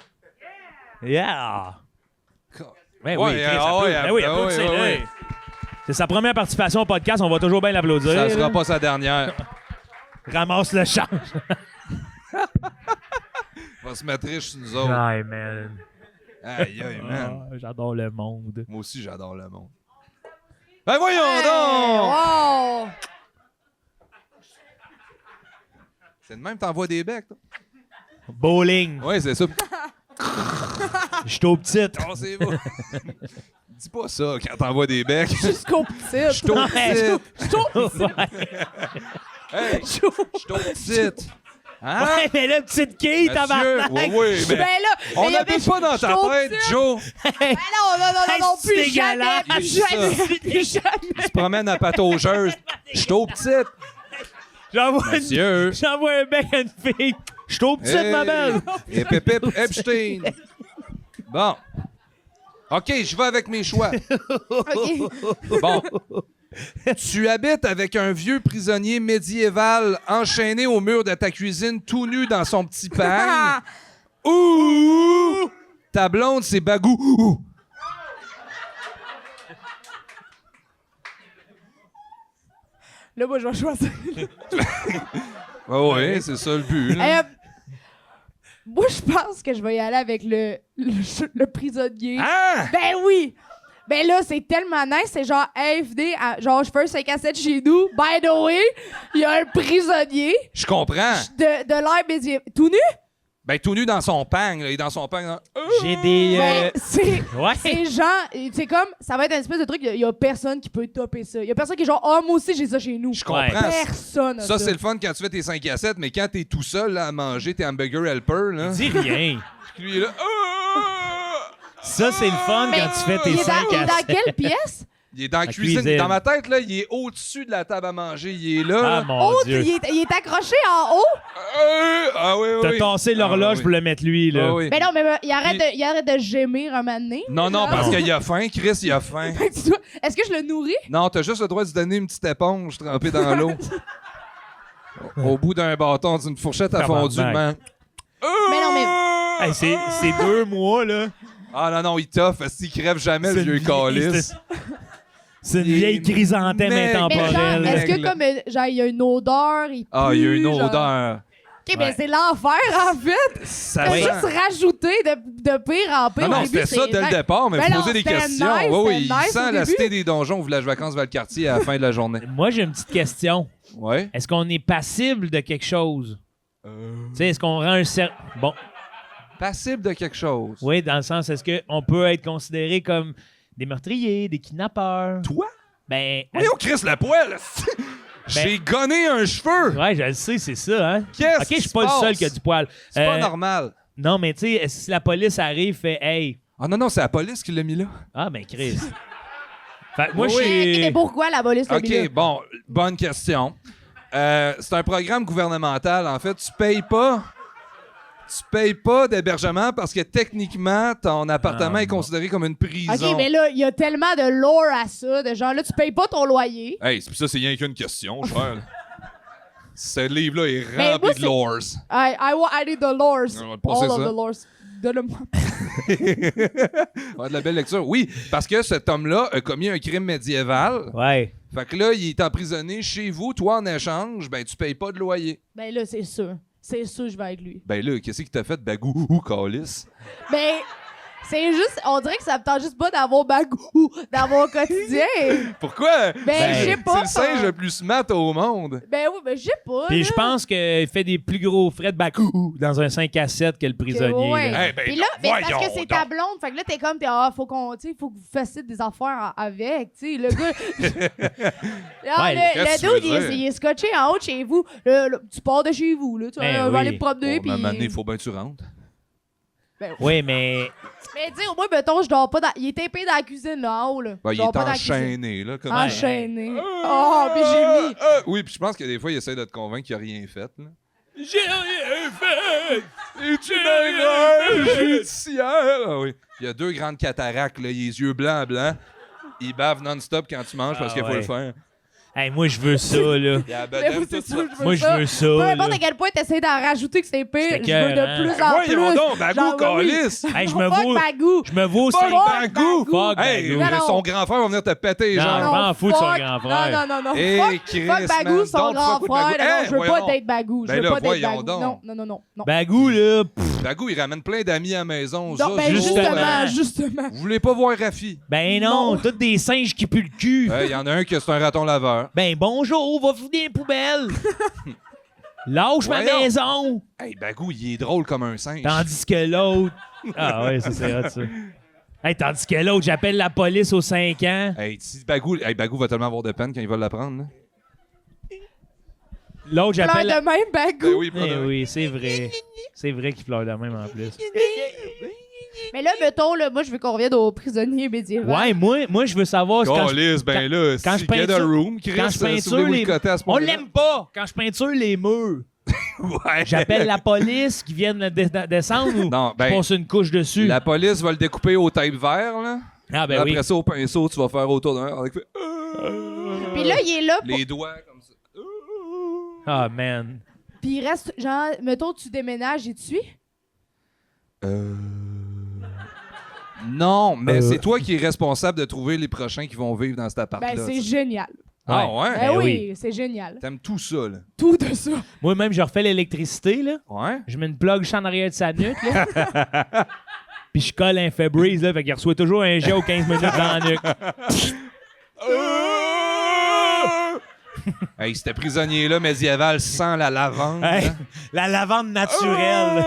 Yeah! Ben oui, Ouais, Chris, ah ouais, ben oui, ah ouais, applaudissez-le. ouais, ouais. C'est sa première participation au podcast, on va toujours bien l'applaudir. Ça sera là. pas sa dernière. Ramasse le change. On va se mettre riche sur nous autres. Aïe, man. Aïe, aïe, man. Ah, j'adore le monde. Moi aussi, j'adore le monde. Ben voyons Hey, donc! wow! C'est de même, t'envoies des becs, toi? Bowling. Oui, c'est ça. Je suis au petit. Oh, c'est beau. Dis pas ça quand t'envoies des becs. Jusqu'au petit. Je suis au Ouais. petit. Hey, je suis au petit. Hein? Ouais, mais là, petite quille, Monsieur? tabarnak. Oui, oui, Ben mais là, on mais y avait- n'habite pas dans ta j'étais au tête, petit. Joe. Ben non, Hey, plus c'est jamais. dégueulasse. Jamais. Tu te promènes à pataugeuse. Je suis au petit. Monsieur. J'envoie un bec à une fille. Je suis au petit, Hey. ma belle. Et Pépip Epstein. Bon. OK, je vais avec mes choix. OK. Bon. Tu habites avec un vieux prisonnier médiéval enchaîné au mur de ta cuisine tout nu dans son petit peigne. Ouh! Ta blonde, c'est Bagou. Ouh! Là, moi, je vais choisir. Oui, c'est ça le but. là. Moi, je pense que je vais y aller avec le prisonnier. Ah! Ben oui! Ben là, c'est tellement nice. C'est genre AFD, genre je fais un 5 à 7 chez nous. By the way, il y a un prisonnier Je comprends. de l'ère médiévale. Tout nu? Ben, tout nu dans son peigne. Là. Il est dans son peigne. Là. J'ai des. Ben, c'est Ouais. genre, c'est comme, ça va être une espèce de truc, il y a personne qui peut topper ça. Il y a personne qui est genre, oh, moi aussi, j'ai ça chez nous. Je comprends. Personne a Ça, c'est le fun quand tu fais tes 5 à 7, mais quand t'es tout seul là, à manger tes hamburger helper, là, Dis rien. lui, il est là. Ça, c'est le fun Mais quand tu fais tes il est 5 dans, il est à dans 7. quelle pièce? Il est dans la La cuisine. cuisine. Dans ma tête, là, il est au-dessus de la table à manger. Il est là. Ah, là. mon Oh, Dieu. il est accroché en haut? Ah oui, oui. T'as oui. tassé l'horloge Ah, oui. pour le mettre lui, là. Ah, oui. Mais non, mais il arrête de gémir un moment donné. Non, non, parce qu'il a faim. Chris, il a faim. Fait que tu dois- Est-ce que je le nourris? Non, t'as juste le droit de lui donner une petite éponge trempée dans l'eau. Au bout d'un bâton, d'une fourchette à fondu, Tabarnak. man. Mais non, mais. Hey, c'est 2 mois, là. Ah non, non, il toffe. Il crève jamais, le C'est vieux une calice. C'est une Il est vieille chrysanthème mec. Mais genre, intemporelle. est-ce que Règle. comme, genre, il y a une odeur, il Ah, il y a pue, une genre- odeur. OK, ben Ouais. c'est l'enfer, en fait. Ça T'as sent. juste rajouté de pire en pire. Non, Au non, début, c'était ça c'est dès le nice. départ, mais Ben non, poser des c'était questions. nice, Oui, oui, c'était il nice sent au la début. cité des donjons au village vacances Valcartier à la fin de la journée. Moi, j'ai une petite question. Ouais. Est-ce qu'on est passible de quelque chose? Tu sais, est-ce qu'on rend un Bon, Passible de quelque chose. oui, dans le sens, est-ce qu'on peut être considéré comme des meurtriers, des kidnappeurs? Toi? Ben, Voyons, Chris, la poêle! J'ai gonné un cheveu! ouais, je le sais, c'est ça, hein? Qu'est-ce OK, je qui suis se pas le passe? seul qui a du poil. C'est pas normal. Non, mais tu sais, si la police arrive, fait « Hey! Ah non, non, c'est la police qui l'a mis là. » Ah, ben Chris. Fait que moi, Oui, je OK, suis... mais pourquoi la police l'a mis là? OK, bon, bonne question. C'est un programme gouvernemental. En fait, tu payes pas d'hébergement parce que techniquement, ton appartement est considéré comme une prison. OK, mais là, il y a tellement de lore à ça, de genre, là, tu payes pas ton loyer. Hey, c'est pour ça, c'est rien qu'une question, cher. Ce livre-là est Mais rempli moi, de lores. I need the lores. On va te passer All of ça. the lores. Donne-moi. Ouais, de la belle lecture. Oui, parce que cet homme-là a commis un crime médiéval. Ouais. Fait que là, il est emprisonné chez vous. Toi, en échange, ben, tu payes pas de loyer. Ben là, c'est sûr. C'est sûr, je vais avec lui. Ben là, qu'est-ce qui t'a fait, Bagou ou Calice? Ben, c'est juste, on dirait que ça me tente juste pas d'avoir bagou dans mon quotidien. Pourquoi? Ben, je sais pas. C'est le singe le plus smart au monde. Ben oui, ben je sais pas. Puis là. je pense qu'il fait des plus gros frais de Bakou dans un 5 à 7 que le prisonnier. Ouais. là. Eh ben, Puis là, mais parce voyons que c'est ta donc. blonde, fait que là, t'es comme, faut qu'on, tu sais, faut que vous fassiez des affaires avec, tu sais, le gars. Là, Ouais, qu'est-ce que le tu dude, veux dire? il est scotché en haut de chez vous. Là, tu pars de chez vous, là, tu Ben vas oui. aller te promener, puis. À un moment donné, il faut bien que tu rentres. Oui, mais Mais tu sais, au moins, mettons, je dors pas dans. Il est tapé dans la cuisine, là, en haut, là. Ben, Je il dors est pas dans la cuisine. enchaîné, là. Comme... Enchaîné. Oh, puis j'ai mis. Oui, puis je pense que des fois, il essaie de te convaincre qu'il a rien fait, là. j'ai rien fait. Es-tu une erreur judiciaire? Ah oui. Il y a 2 grandes cataractes, là, les yeux blancs. il bave non-stop quand tu manges parce qu'il faut ouais. le faire. Hey, moi, je veux ça, là. Il y a la Mais bedaine, moi, tout c'est ça. sûr, je veux Moi, ça. je veux ça, Peu là. importe à quel point t'essayes d'en rajouter que c'est pire, C'est je veux écœurant. de plus en Voyons plus. donc, Bagou, Genre, oui. câlisse. Hey, je Non, me fuck vaux... Bagou. Je me vaux Fuck 5... Bagou! Fuck Hey, Bagou. Non, son non. grand frère va venir te péter les Non, jambes. je m'en fous de son fuck. grand frère. Non. Eh, Fuck Chris, Bagou, man, son don't grand fuck with frère. Bagou. Non, Eh, je veux voyons pas donc. d'être Bagou. Je Ben veux là, pas d'être voyons Bagou. donc. Non. Bagou, là... pff, Bagou, il ramène plein d'amis à la maison. Non, ça, ben justement. justement. Vous voulez pas voir Rafi? Ben non, Non. tous des singes qui puent le cul. Il y en a un qui c'est un raton laveur. Ben bonjour, va foutre les poubelles. Lâche ma Voyons. maison. Hey, Bagou, il est drôle comme un singe. Tandis que l'autre... Ah ouais, ça c'est hot, ça. Hey, tandis que l'autre, j'appelle la police aux 5 ans. Hey, si Bagou, Bagou va tellement avoir de peine quand il va l'apprendre. Là. L'autre, Pleure j'appelle... de même, Bagou. Ben oui, Eh brother. oui, c'est vrai. C'est vrai qu'il pleure de même en plus. Mais là, mettons, là, moi, je veux qu'on revienne aux prisonniers médiévaux. Ouais, moi je veux savoir... quand je- Calisse, ben là, quand si je get a peinture- room, Chris, quand je peinture si vous voulez vous les... le coter à ce On point-là. l'aime pas quand je peinture les murs. Ouais. J'appelle la police qui vient de descendre ou Non, je ben, passe une couche dessus. la police va le découper au tape vert, là. Ah ben Après oui. ça, au pinceau, tu vas faire autour d'un... avec- Puis là, il est là, Les doigts, comme ça. Ah man. puis il reste, genre, mettons, tu déménages et tu suis. Non, mais c'est toi qui es responsable de trouver les prochains qui vont vivre dans cet appart-là. Ben, c'est génial. Ah ouais? Ben Ben oui, oui. c'est génial. T'aimes tout ça, là. Tout de ça. Moi-même, je refais l'électricité, là. Ouais? Je mets une plug en arrière de sa nuque, là. Puis je colle un Febreze, là. Fait qu'il reçoit toujours un jet aux 15 minutes dans la nuque. Hey, c'était prisonnier-là médiéval sans la lavande. Hey, hein? la lavande naturelle.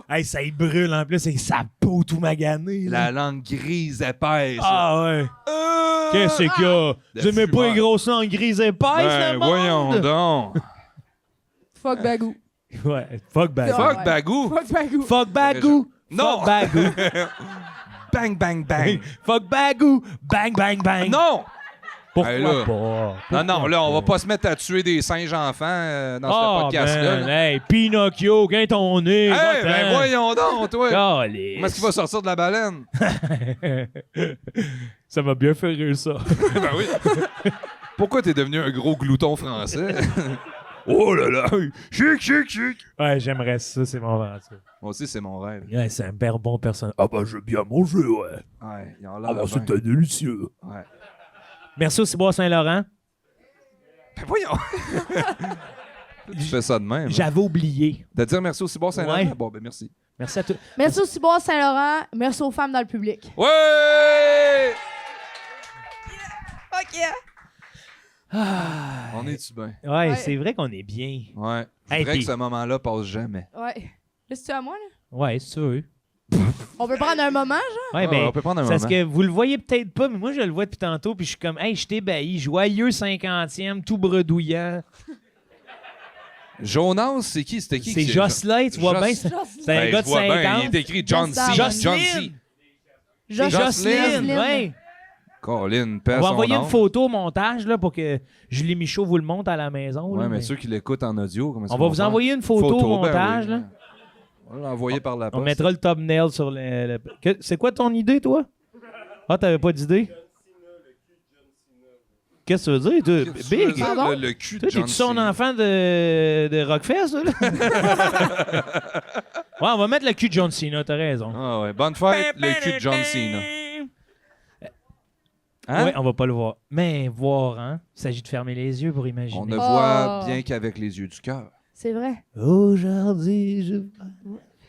Hey, ça y brûle en plus et sa peau tout maganée. là. La langue grise épaisse. Ah ouais. Qu'est-ce qu'il y a? De Vous aimez pas fumeur. les grosses langues grises épaisses, Ben, le monde? voyons donc. Fuck Bagou. Ouais, fuck Bagou. Ah, Fuck ouais. Bagou. Fuck Bagou. Fuck Bagou. Non. Fuck Bagou. Bang, bang, bang. Fuck Bagou. Bang, bang, bang. Non! Pourquoi Hey, là. pas? Non, là, on va pas se mettre à tuer des singes enfants dans ce podcast-là. Man, là. hey, Pinocchio, quand ton nez. Hey, ben voyons donc, toi! Calisse. Comment est-ce qu'il va sortir de la baleine? Ça m'a bien fait rire, ça. Ben oui. Pourquoi t'es devenu un gros glouton français? Oh là là! Chic! Ouais, j'aimerais ça, c'est mon rêve. ça. Moi aussi, c'est mon rêve. Ouais, c'est un père bon personnage. Ah bah, j'ai bien mangé, ouais. Ouais, il en Ah a bah, l'air bien. c'était délicieux. Ouais. Merci au Ciboire Saint-Laurent. Ben voyons! Tu fais ça de même. J'avais oublié. De dire merci au Ciboire Saint-Laurent? Ouais. Bon, ben merci. Merci à tous. Merci au Ciboire Saint-Laurent. Merci aux femmes dans le public. Ouais! OK. On est-tu bien? Ouais, Ouais. c'est vrai qu'on est bien. Ouais. C'est Hey, vrai puis- que ce moment-là passe jamais. Ouais. Là, c'est-tu à moi, là? Ouais, c'est sûr. On peut prendre un moment, genre? Ouais, Ah, ben, on peut prendre un c'est parce moment. que vous le voyez peut-être pas, mais moi, je le vois depuis tantôt, puis je suis comme, hey, je t'ébahi, joyeux 50e, tout bredouillant. Jonas, c'est qui? C'était qui? C'est Jocelyn, tu vois Jos- bien. C'est un Ben, gars je de vois bien, 50. il est écrit John C. Jocelyne. John C. C'est Jocelyne, ouais. Colin, On paix va son envoyer nom. une photo au montage là, pour que Julie Michaud vous le montre à la maison. là, Ouais, mais ceux qui l'écoutent en audio, comment on va vous envoyer une photo au montage. ben oui. Là. On va l'envoyer par la On poste. mettra le thumbnail sur le... C'est quoi ton idée, toi? Ah, t'avais pas d'idée? Qu'est-ce que ça veut dire, toi? Qu'est-ce que tu veux Big! dire, Pardon? le cul de Toi, John t'es-tu son Cena? enfant de Rockfest, là? Ouais, on va mettre le cul de John Cena, t'as raison. Ah ouais, bonne fête, le cul de John Cena. Hein? Ouais, on va pas le voir. Mais voir, hein? Il s'agit de fermer les yeux pour imaginer. On ne Oh. voit bien qu'avec les yeux du cœur. C'est vrai. Aujourd'hui, je...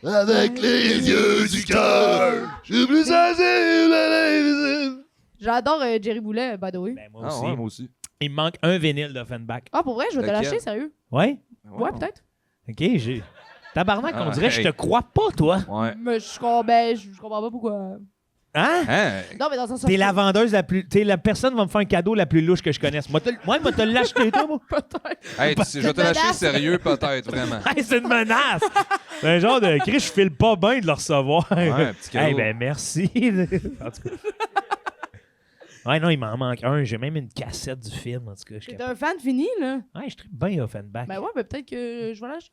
Avec les yeux du cœur, je suis plus sensible à l'invisible. J'adore Jerry Boulet, by the way. Ben, moi Ah aussi. ouais, moi aussi. Il me manque un vinyle d'Offenbach. Ah, pour vrai, je vais te Lequel? lâcher, sérieux? Ouais? Ouais, peut-être. OK, j'ai... Tabarnak, Ah, on dirait que je te hey. crois pas, toi. Ouais. Mais je comprends pas pourquoi. Hein? Hein? Non, mais dans un sens. T'es la vendeuse la plus... T'es la personne qui va me faire un cadeau la plus louche que je connaisse. Moi, moi, te l'acheter, toi, moi. Hey, je vais te lâcher menace. sérieux, peut-être, vraiment. Hey, c'est une menace! C'est un genre de cri, je file pas bien de le recevoir. Ouais, un petit cadeau. Hey, ben merci. En tout cas. Ouais, non, il m'en manque un. J'ai même une cassette du film, en tout cas. T'es un fan fini, là. Ouais, je tripe bien Offenbach. Ben ouais, mais peut-être que je vais lâcher.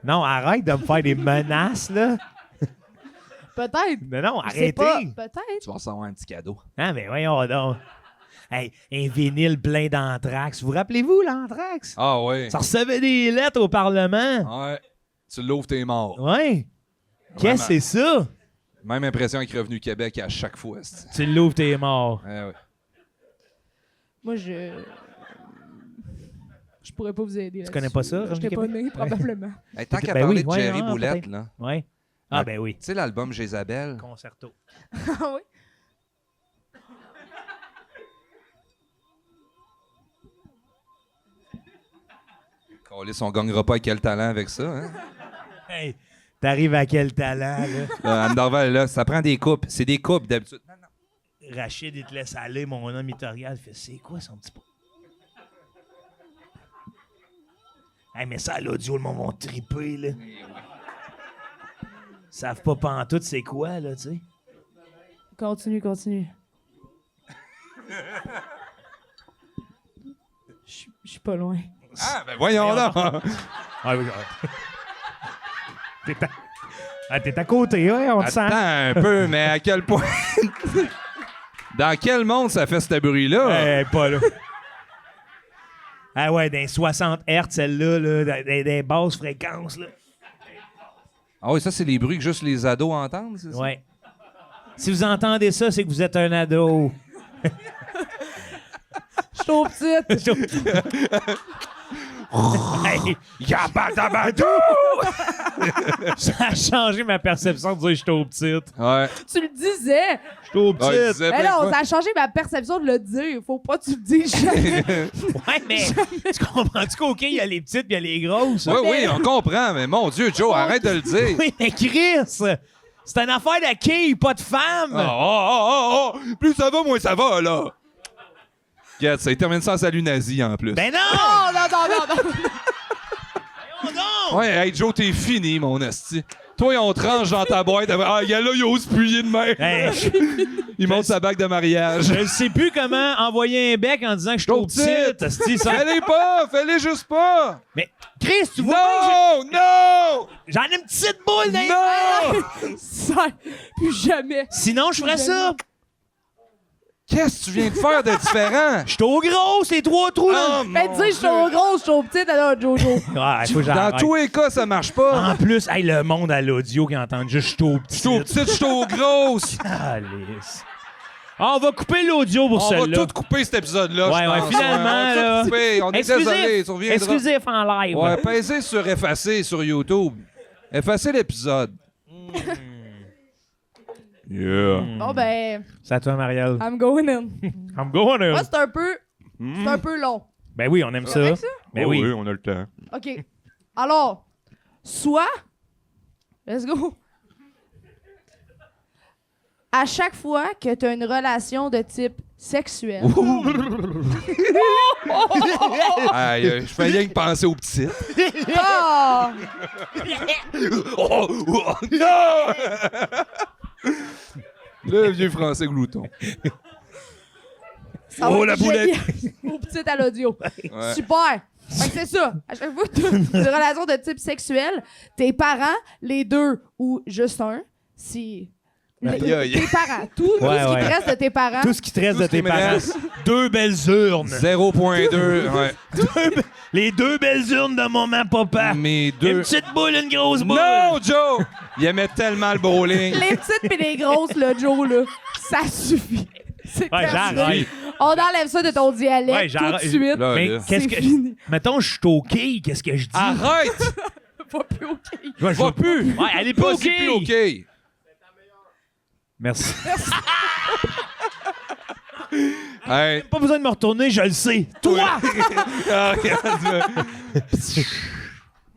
Non, arrête de me faire des menaces, là. Peut-être. Mais non, Je sais pas. arrêtez. Peut-être. Tu vas recevoir un petit cadeau. Ah, mais voyons donc. Hey, un vinyle plein d'anthrax. Vous rappelez-vous l'anthrax? Ah ouais. Ça recevait des lettres au Parlement. Ouais. Tu l'ouvres, t'es mort. Ouais. Qu'est-ce que c'est ça? Même impression avec Revenu Québec à chaque fois. Tu l'ouvres, t'es mort. Ouais. Moi, je pourrais pas vous aider. Tu connais pas ça, Je Revenu t'ai pas Québec? né, probablement. Hey, tant qu'à Ben parler oui, de ouais, Jerry non, Boulette, peut-être. là. Ouais. Ah, ben oui. Tu sais l'album Jézabel? Concerto. Ah oui? Calisse, on gagnera pas avec quel talent avec ça, hein? Hey, t'arrives à quel talent, là? Anne Dorval, là, ça prend des coupes. C'est des coupes d'habitude. Rachid, il te laisse aller, mon homme, il te regarde, il fait c'est quoi son petit pot? Hey, mais ça, à l'audio, le monde va triper, là. Ils savent pas pantoute c'est quoi, là, tu sais. Continue. Je suis pas loin. Ah, ben voyons donc! Ah oui, t'es à côté, ouais, on te sent. Attends un peu, mais à quel point... Dans quel monde ça fait ce bruit-là? Pas là. Ah ouais, dans 60 Hz, celle-là, là, des basses fréquences, là. Ah oui, ça, c'est les bruits que juste les ados entendent, c'est ça? Ouais. Si vous entendez ça, c'est que vous êtes un ado. Je suis trop petite. Hey, yabadabadou! Ça a changé ma perception de dire que je suis trop petite. Ouais. Tu le disais. Je suis trop Ouais, il petite. disait Mais plein de non, fois. ça a changé ma perception de le dire. Faut pas que tu le dises jamais. Ouais, mais tu comprends-tu qu'OK, il y a les petites puis il y a les grosses? Oui, on comprend, mais mon Dieu, Joe, arrête de le dire. Oui, mais Chris, c'est une affaire de quille, pas de femme. Oh, plus ça va, moins ça va, là. Regarde, ça termine ça en salut nazi, en plus. Ben non! Oh, non. Oh non! Ouais, hey, Joe, t'es fini, mon esti. Toi, on te range dans ta boîte. Ah, il y a là, il ose plier de même. Hey, Il monte sa bague de mariage. je sais plus comment envoyer un bec en disant que je suis trop petite. Esti, ça- Fais-les juste pas. Mais Chris, tu vois bien que Non! j'en ai une petite boule dans les- Non! Ça, plus jamais. Sinon, je ferais ça. Qu'est-ce que tu viens de faire de différent? Je suis trop grosse, les 3 trous là. Ben, dis, je suis trop grosse, je suis trop petite, alors, Jojo. Ouais, faut que Dans j'arrête. tous les cas, ça marche pas. En plus, hey, le monde à l'audio qui entend juste je suis trop Je petit. suis trop petite, je suis trop grosse. Alice. Ah, on va couper l'audio pour On va celle-là. tout couper cet épisode-là. Ouais, je ouais, pense. finalement, on va là. tout couper. On est désolé, tu reviendras. Exclusif en live. Ouais, pesez sur effacer sur YouTube. Effacez l'épisode. Yeah. Bon, ben, C'est à toi, Marielle. I'm going in. I'm going in. Moi, c'est un peu long. Ben oui, on aime ça. Correct, ça? Ben oui. on a le temps. OK. Alors, soit, let's go. À chaque fois que tu as une relation de type sexuel, Aïe, je fais rien que penser aux petites. ah, Non! Le vieux français glouton. ça va Oh, être la boulette. génial. Aux petites à l'audio. Ouais. Super. Fait que c'est ça. À chaque fois que tu as une relation de type sexuel, tes parents, les deux ou juste un, si. Aïe, aïe. Tes parents. Tout ce qui ouais. te reste de tes parents. Tout ce qui te reste Tout de ce qui tes me parents. reste. 2 belles urnes. 0.2, ouais. Les 2 belles urnes de maman, papa. Mes Une deux... petite boule, une grosse boule. Non, Joe! Il aimait tellement le bowling. Les petites pis les grosses, là, Joe, là, ça suffit. C'est Ouais, terminé. j'arrête. On enlève ça de ton dialecte Ouais, tout j'arrête. de suite. Là, Mais là. qu'est-ce C'est que. fini. Mettons, je suis OK. Qu'est-ce que je dis? Arrête! Pas plus OK. Je Va plus! Ouais, elle est pas OK. Vas-y plus OK. Merci. Hey. Pas besoin de me retourner, je le sais. Toi! Ah, regarde.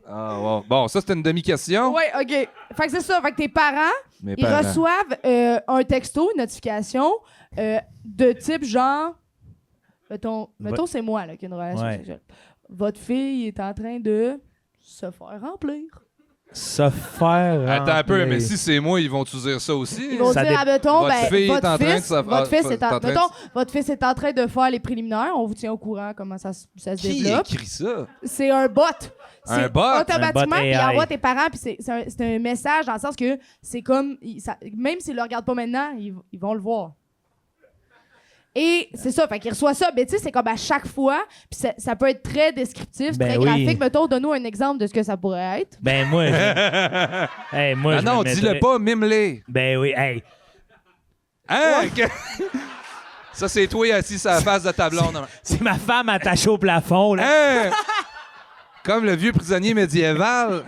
Ah, wow. Bon, ça, c'était une demi-question. Ouais, OK. Fait que c'est ça. Fait que tes parents, Mes ils parents. reçoivent un texto, une notification de type genre. Mettons c'est moi là, qui ai une relation Ouais. sexuelle. Votre fille est en train de se faire remplir. Se faire Attends un peu, remplir. mais si c'est moi, ils vont-tu dire ça aussi? Ils vont Ça dire, dé- ah, mettons, Votre ben, fille est en train de votre fils est en, en train de- mettons, votre fils est en train de faire les préliminaires. On vous tient au courant comment ça se Qui développe. écrit ça? C'est un bot. Un C'est bot? automatiquement, Un bot il AI. envoie tes parents, puis c'est un message dans le sens que c'est comme, même s'ils le regardent pas maintenant, ils vont le voir. Et c'est ça, fait qu'il reçoit ça, mais tu sais, c'est comme à chaque fois, puis ça peut être très descriptif, Ben très oui. graphique. Mettons, donne-nous un exemple de ce que ça pourrait être. Ben moi, hey, moi Ah je non, me dis-le mettrais- pas, mime-les. Ben oui, hey. Hein? Ça, c'est toi assis sur la face de ta blonde. C'est ma femme attachée au plafond, là. Hein? Comme le vieux prisonnier médiéval.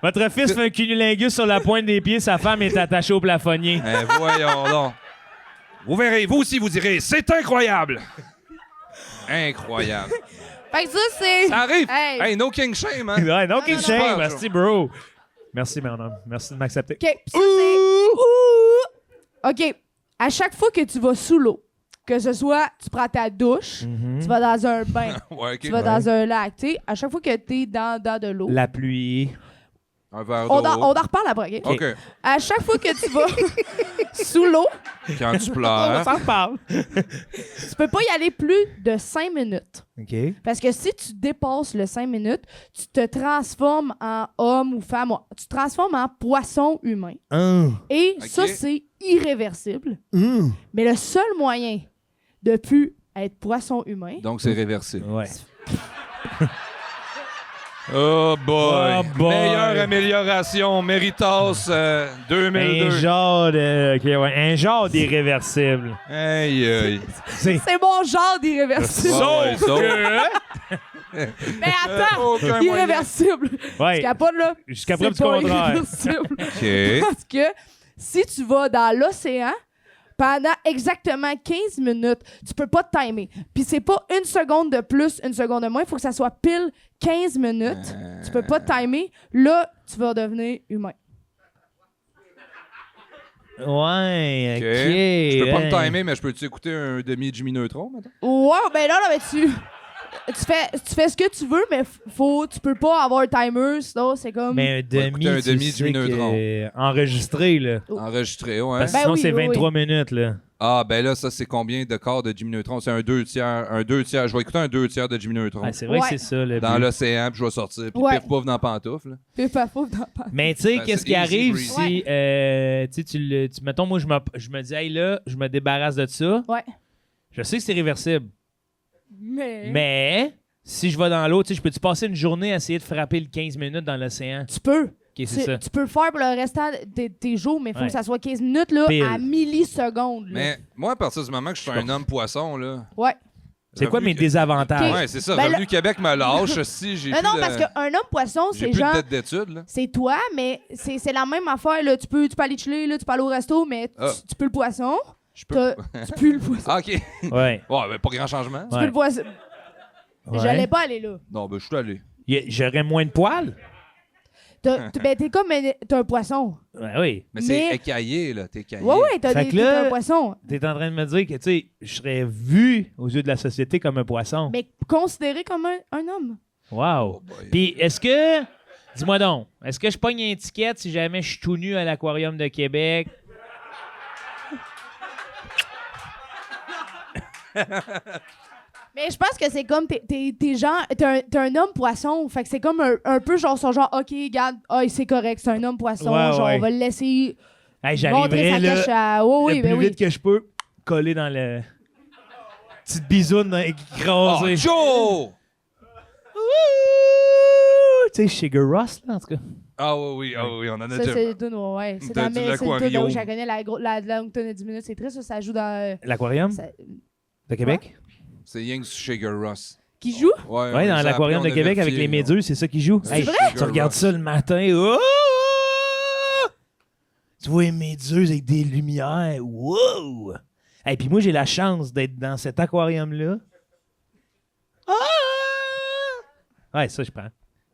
Votre fils fait un cunnilingus sur la pointe des pieds, sa femme est attachée au plafonnier. Voyons donc. Vous verrez, vous aussi, vous direz, c'est incroyable. Incroyable. Fait que ça, c'est... Ça arrive. Hey. Hey, no king shame, hein? Ouais, non, non, quel non, shame, non. merci, bro. Merci, mon homme. Merci de m'accepter. OK, puis ça, c'est... OK, à chaque fois que tu vas sous l'eau, que ce soit, tu prends ta douche, tu vas dans un bain, Ouais, OK. tu vas dans un lac, tu sais, à chaque fois que t'es dans de l'eau, La pluie. Un verre on d'eau. en reparle après, OK? OK. À chaque fois que tu vas sous l'eau, Quand tu On pleures. s'en reparle. tu peux pas y aller plus de 5 minutes. OK. Parce que si tu dépasses le 5 minutes, tu te transformes en homme ou femme. Tu te transformes en poisson humain. Et ça, Ok. c'est irréversible. Mais le seul moyen de plus être poisson humain, Donc, c'est réversible. Ouais. Oh boy. Oh boy. Meilleure amélioration. Méritas 2002. Un genre de. ok, ouais, un genre d'irréversible. Aïe, aïe. C'est. c'est mon genre d'irréversible. Ouais, sauf Mais attends, aucun moyen. irréversible. Ouais. Tu capotes, là? Jusqu'à C'est preuve du pas contraire. irréversible. OK. Parce que si tu vas dans l'océan pendant exactement 15 minutes, tu peux pas te timer. Puis c'est pas une seconde de plus, une seconde de moins. Il faut que ça soit pile 15 minutes. Tu peux pas te timer. Là, tu vas devenir humain. Ouais, OK. ok. Je peux pas me ouais. timer, mais je peux-tu écouter un demi Jimmy Neutron, maintenant? Ouais, ben non, mais tu fais ce que tu veux, mais tu peux pas avoir un timer, sinon c'est comme... Mais un demi, écouter un tu demi sais du que- neutron. enregistré, là. Enregistré, ouais. Parce que Ben sinon, oui, c'est oui, 23 minutes, là. Ah, ben là, ça, c'est combien de quarts de Jimmy Neutron? C'est un 2 tiers. Un 2 tiers. Je vais écouter un 2 tiers de Jimmy Neutron. Ah, c'est vrai Ouais. que c'est ça, le Dans but. l'océan, puis je vais sortir, puis Ouais. pif pouf dans la pantoufle. C'est pas faux dans pas. Mais tu sais, Ben, qu'est-ce c'est qui easy arrive breezy. si, mettons, moi, je me dis, hey, là, je me débarrasse de ça. Ouais. Je sais que c'est réversible. Mais... Mais, si je vais dans l'eau, tu sais, je peux-tu passer une journée à essayer de frapper le 15 minutes dans l'océan? Tu peux. Ok, c'est ça. Tu peux le faire pour le restant de tes jours, mais il faut Ouais. que ça soit 15 minutes là, Pile. à millisecondes. Là. Mais moi, à partir du moment que je suis un homme poisson, là. Ouais. C'est quoi Revenu mes Québec- désavantages? Ouais, c'est ça. Ben Revenu Québec me lâche si j'ai Non, plus non, de... parce qu'un homme poisson, J'ai c'est plus genre. de dette d'études, là. C'est toi, mais c'est la même affaire. Là. Tu peux aller chiller, là, tu peux aller au resto, mais Ah. tu peux le poisson. Je peux... Tu peux le poisson. Ah, OK. Ouais. Ouais, ben pas grand changement. Tu peux le poisson. Ouais. J'allais pas aller là. Non, ben je suis allé. J'aurais moins de poils? Ben, t'es comme t'as un poisson. Ouais, oui. Mais c'est Mais- écaillé, là. T'es écaillé. Ouais, ouais, Fait que t'es là- un poisson. T'es en train de me dire que, tu sais, je serais vu aux yeux de la société comme un poisson. Mais considéré comme un homme. Wow. Oh boy. Puis, est-ce que... Dis-moi donc, est-ce que je pogne une étiquette si jamais je suis tout nu à l'Aquarium de Québec? Mais je pense que c'est comme t'es genre t'es un homme poisson, fait que c'est comme un peu genre son genre OK, regarde, c'est correct, c'est un homme poisson, Ouais, genre ouais. on va le laisser Hey, montrer j'arriverais sa là, cache à oui le plus ben oui. vite que je peux, coller dans le... Petite bisoune Oh, écrasée. Joe! Tu sais, Sugar Ross, là, en tout cas. Ah oui, on en a Ça déjà... c'est une ouais, c'est T'as dans dit mais c'est une l'aquarium. tune, je la connais la longue tonne de 10 minutes, c'est triste ça joue dans L'Aquarium ça- de Québec? C'est Yang Sugar Ross. qui joue Ouais, Ouais, dans on les a l'Aquarium de appelés, on a Québec avec vérifié, les là. méduses, c'est ça qui joue. C'est Hey, vrai? tu regardes ça le matin. Oh! Tu vois les méduses avec des lumières. Wow! Et puis moi, j'ai la chance d'être dans cet aquarium-là. Ah! Ouais, ça, je prends.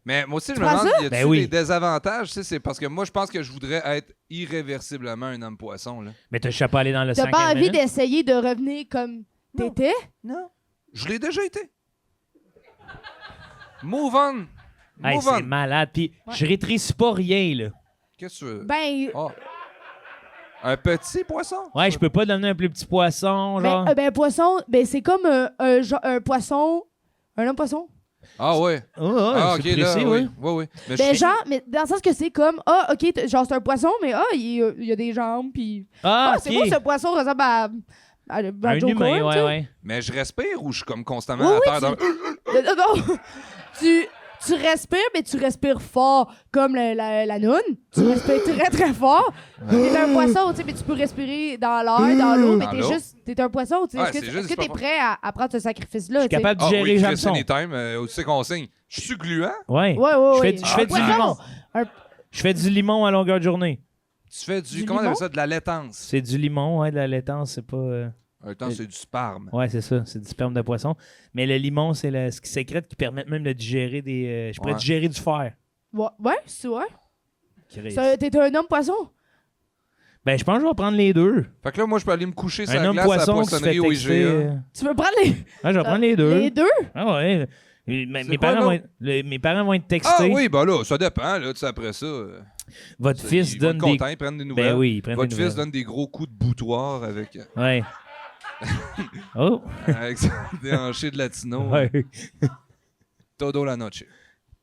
Mais moi aussi, je Tu me prends demande, ça? y a-tu Ben oui. des désavantages? Tu sais, c'est parce que moi, je pense que je voudrais être irréversiblement un homme poisson, là. Mais t'as pas aller dans le T'as 5 pas envie d'essayer de revenir comme t'étais? Non. Je l'ai déjà été. Move on. Hey, Move c'est on. malade. Puis Ouais. je rétrécis pas rien, là. Qu'est-ce que tu veux? Ben, Ah. Un petit poisson? Ouais, je peux pas donner un plus petit poisson, genre. ben, poisson, ben, c'est comme un poisson. Un homme poisson. Ah ouais. Oh, oh, Ah, c'est ok, là, précis, oui. ouais. Oui. Mais Ben, je- genre, mais dans le sens que c'est comme, ok, genre, c'est un poisson, mais il y a des jambes, puis. Ah, C'est moi, ok. ce poisson ressemble à Un Joe humain, Coy, ouais, tu sais. ouais. Mais je respire ou je suis comme constamment Oui, à terre oui, dans... Non, tu respires, mais tu respires fort, comme la noune. Tu respires très, très fort. T'es un poisson, tu sais, mais tu peux respirer dans l'air, dans l'eau, mais Dans l'eau. t'es un poisson, tu sais. Ouais, Est-ce c'est que juste, est-ce que c'est t'es pas- prêt à prendre ce sacrifice-là, Je suis tu sais? capable de Ah gérer oui, les Chris hameçons. anytime, où tu sais qu'on signe. Je suis gluant? Ouais. Ouais, Je fais, ouais. je fais Un du poisson, limon. un- Je fais du limon à longueur de journée. Tu fais du... Du Comment on limon? appelle ça? De la laitance. C'est du limon, ouais, de la laitance, c'est pas... Un temps, c'est du sperme. Ouais, c'est ça, c'est du sperme de poisson. Mais le limon, c'est ce qui sécrète qui permet même de digérer des... je pourrais Ouais. digérer du fer. Ouais, c'est vrai. Chris. T'es un homme poisson? Ben, je pense que je vais prendre les deux. Fait que là, moi, je peux aller me coucher sur Un la homme glace à la poisson qui se fait poissonnerie au texter... IGA. Tu veux prendre les. Ouais, je vais prendre les deux. Les deux? Ah ouais. Mes C'est quoi, parents là? vont être, mes parents vont être textés. Ah oui, ben là, ça dépend. Là, tu sais, après ça, Votre fils ils vont donne être des... contents, ils prennent des nouvelles. Ben oui, ils prennent Votre des fils nouvelles. donne des gros coups de boutoir avec, Ouais. Oh! avec son déhanché de latino. Ouais. Todo la noche.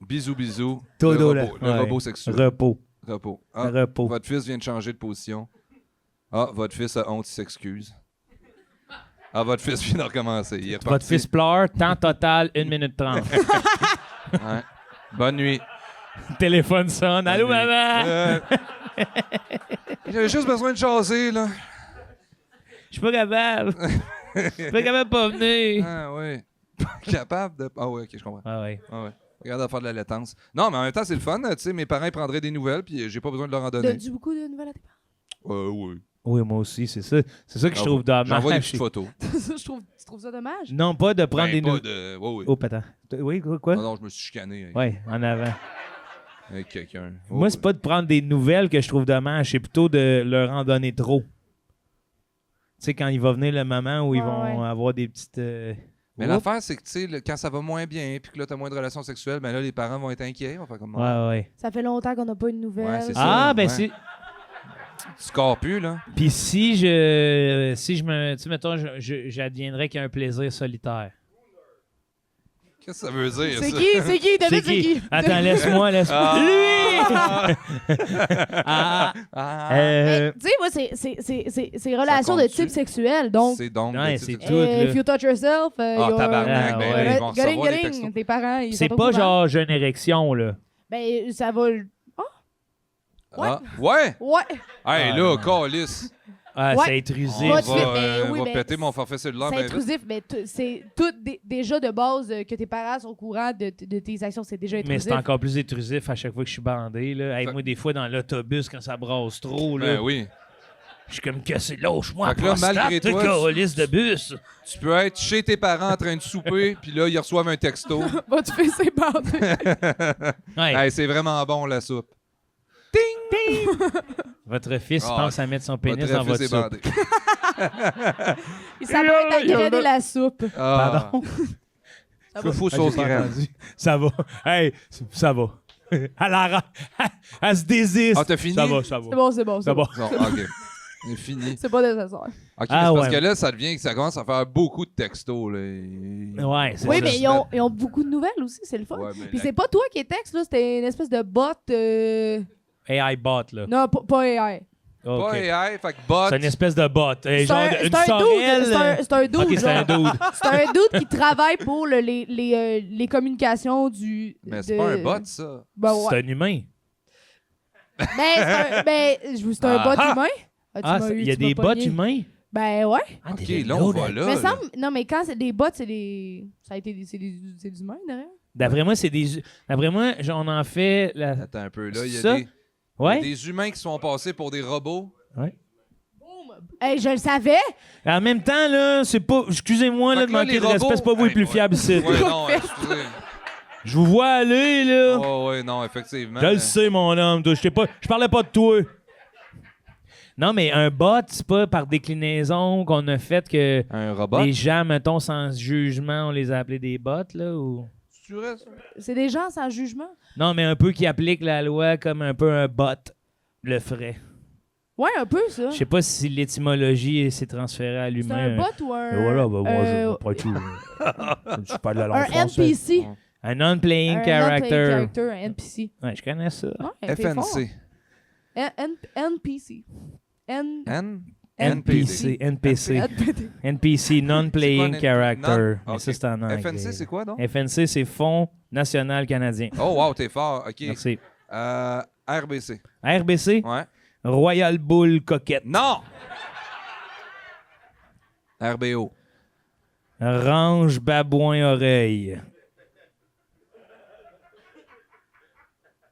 Bisous, bisous. Todo le la- robot, le ouais. robot sexuel. Repos. Repos. Ah, Repos. votre fils vient de changer de position. Ah, votre fils a honte, il s'excuse. Ah, votre fils vient de recommencer. Il est Votre reparti. fils pleure, temps total 1 minute 30. Ouais. Bonne nuit. Téléphone sonne. Allô, Bonne nuit. maman? J'avais juste besoin de jaser, là. Je suis pas capable. Je suis pas capable de pas venir. Ah, ouais. Capable de. Ah, ouais, ok, je comprends. Ah ouais. Ah, ouais. Regarde à faire de la laitance. Non, mais en même temps, c'est le fun. Tu sais, mes parents ils prendraient des nouvelles, puis j'ai pas besoin de leur en donner. Donnes-tu beaucoup de nouvelles à tes Oui. Oui, moi aussi, c'est ça. C'est ça que je Ah, trouve dommage. J'envoie des petites photos. parents? Tu trouves ça dommage? Non, pas de prendre des Ben, pas nouvelles. de. Oui. Oh, attends. Oui, quoi? Non, non, je me suis chicané avec, Ouais, en avant. avec quelqu'un. Oh, Moi, c'est pas de prendre des nouvelles que je trouve dommage, c'est plutôt de leur en donner trop. Tu sais, quand il va venir le moment où ils Ouais, vont ouais. avoir des petites... Mais Oups. l'affaire, c'est que, tu sais, quand ça va moins bien, puis que là, t'as moins de relations sexuelles, ben là, les parents vont être inquiets. On va faire comme Ouais. Ça fait longtemps qu'on n'a pas eu de nouvelles. Ouais, c'est ça. Ah, ben ouais. c'est... Tu scores plus, là. Puis si je me... Tu sais, mettons, j'adviendrais qu'un plaisir solitaire. Qu'est-ce que ça veut dire, C'est ça? qui? C'est qui? David, c'est qui? Attends, laisse-moi. Ah. Lui! Ah, Ah, Mais, tu sais, moi, c'est relations de compte-tu? type sexuel. Donc, c'est donc. Ouais, ben, c'est tu- tout, là. if you touch yourself, Ah, tabarnak, Ah, ben ouais. là, ils vont recevoir des textos. tes parents, ils c'est sont au pas courant. genre j'ai une érection, là. Ben, ça va. Ah, ouais? Ouais. Hey, là, calice. Ah, Ouais. c'est On intrusif. Va va, te faire- ben oui, va ben, péter mon forfait cellulaire. C'est ben vite. intrusif, mais c'est tout déjà de base que tes parents sont au courant de tes actions, c'est déjà Mais intrusif. c'est encore plus intrusif à chaque fois que je suis bandé. Là. Hey, moi, des fois, dans l'autobus, quand ça brasse trop, là, Ben oui. je suis comme cassé. Lâche-moi, Fait que là, malgré toi, calice de bus. Tu peux être chez tes parents en train de souper, puis là, ils reçoivent un texto. Va te faire ses bandes. Ouais. Hey, c'est vraiment bon, la soupe. Votre fils Ah, pense à mettre son pénis Votre dans votre fils est soupe. bandé. Il s'apprête à grainer la soupe. Ah. Pardon? Fou Ah, sauce j'ai pas graine. entendu. Ça va. Hey, ça va. Elle se désiste. Ah, t'as fini? Ça va. C'est bon, c'est bon. Ça va. Non, OK. C'est fini. C'est pas nécessaire. OK, Ah, c'est parce ouais. que là, ça commence à faire beaucoup de textos. Là. Ouais, c'est Oui, ça. mais ils ont beaucoup de nouvelles aussi, c'est le fun. Ouais, mais Puis la- c'est pas toi qui es texte, là, c'était une espèce de bot. AI bot, là. Non, pas AI. OK. Pas AI, fait que bot. C'est une espèce de bot. C'est Genre un une dude. sorelle. C'est un dude. OK, c'est un genre. dude. C'est un dude qui travaille pour les communications du. Mais c'est pas un bot, ça. Ben C'est ouais. un humain. C'est un bot Ah, humain. Ah, tu Ah, m'as eu, il y a tu m'as des bots pogné. humains? Ben ouais. Ah, OK, t'es là, on va là. là. Mais là. semble. Non, mais quand c'est des bots, c'est des. Ça a été c'est des humains derrière. D'après moi, c'est des... D'après moi, on en fait... Attends un peu, là, il y a Ça? des... il y a Ouais? des humains qui sont passés pour des robots. Ouais. Hey, je le savais. En même temps, là, c'est pas... Excusez-moi là, Fait de que là, manquer les de respect, robots- c'est pas vous les Hey, plus ouais. fiables ici. Ouais, non, excusez. Je vous vois aller, là. Oh, ouais, non, effectivement. Je le sais, mon homme. Toi, je parlais pas de toi. Non, mais un bot, c'est pas par déclinaison qu'on a fait que Un robot? les gens, mettons, sans jugement, on les a appelés des bots, là, ou... tuerais ça? C'est des gens sans jugement. Non, mais un peu qui applique la loi comme un peu un bot le ferait. Ouais, un peu, ça. Je sais pas si l'étymologie s'est transférée à C'est l'humain. un bot ou un... Et voilà, ben moi, je pas tout. Je parle de la langue un française. NPC. Un non-playing Un character. non-playing character, un NPC. Ouais, je connais ça. Ouais, t'es fort. FNC. NPC. NPC. NPC. NPC, non-playing C'est quoi un character. non? Mais ça, c'est en anglais. FNC, c'est quoi, donc? FNC, c'est Fonds national canadien. Oh, wow, t'es fort. OK. Merci. RBC. RBC, Ouais. Royal Bull Coquette. Non! RBO. Range Babouin Oreille.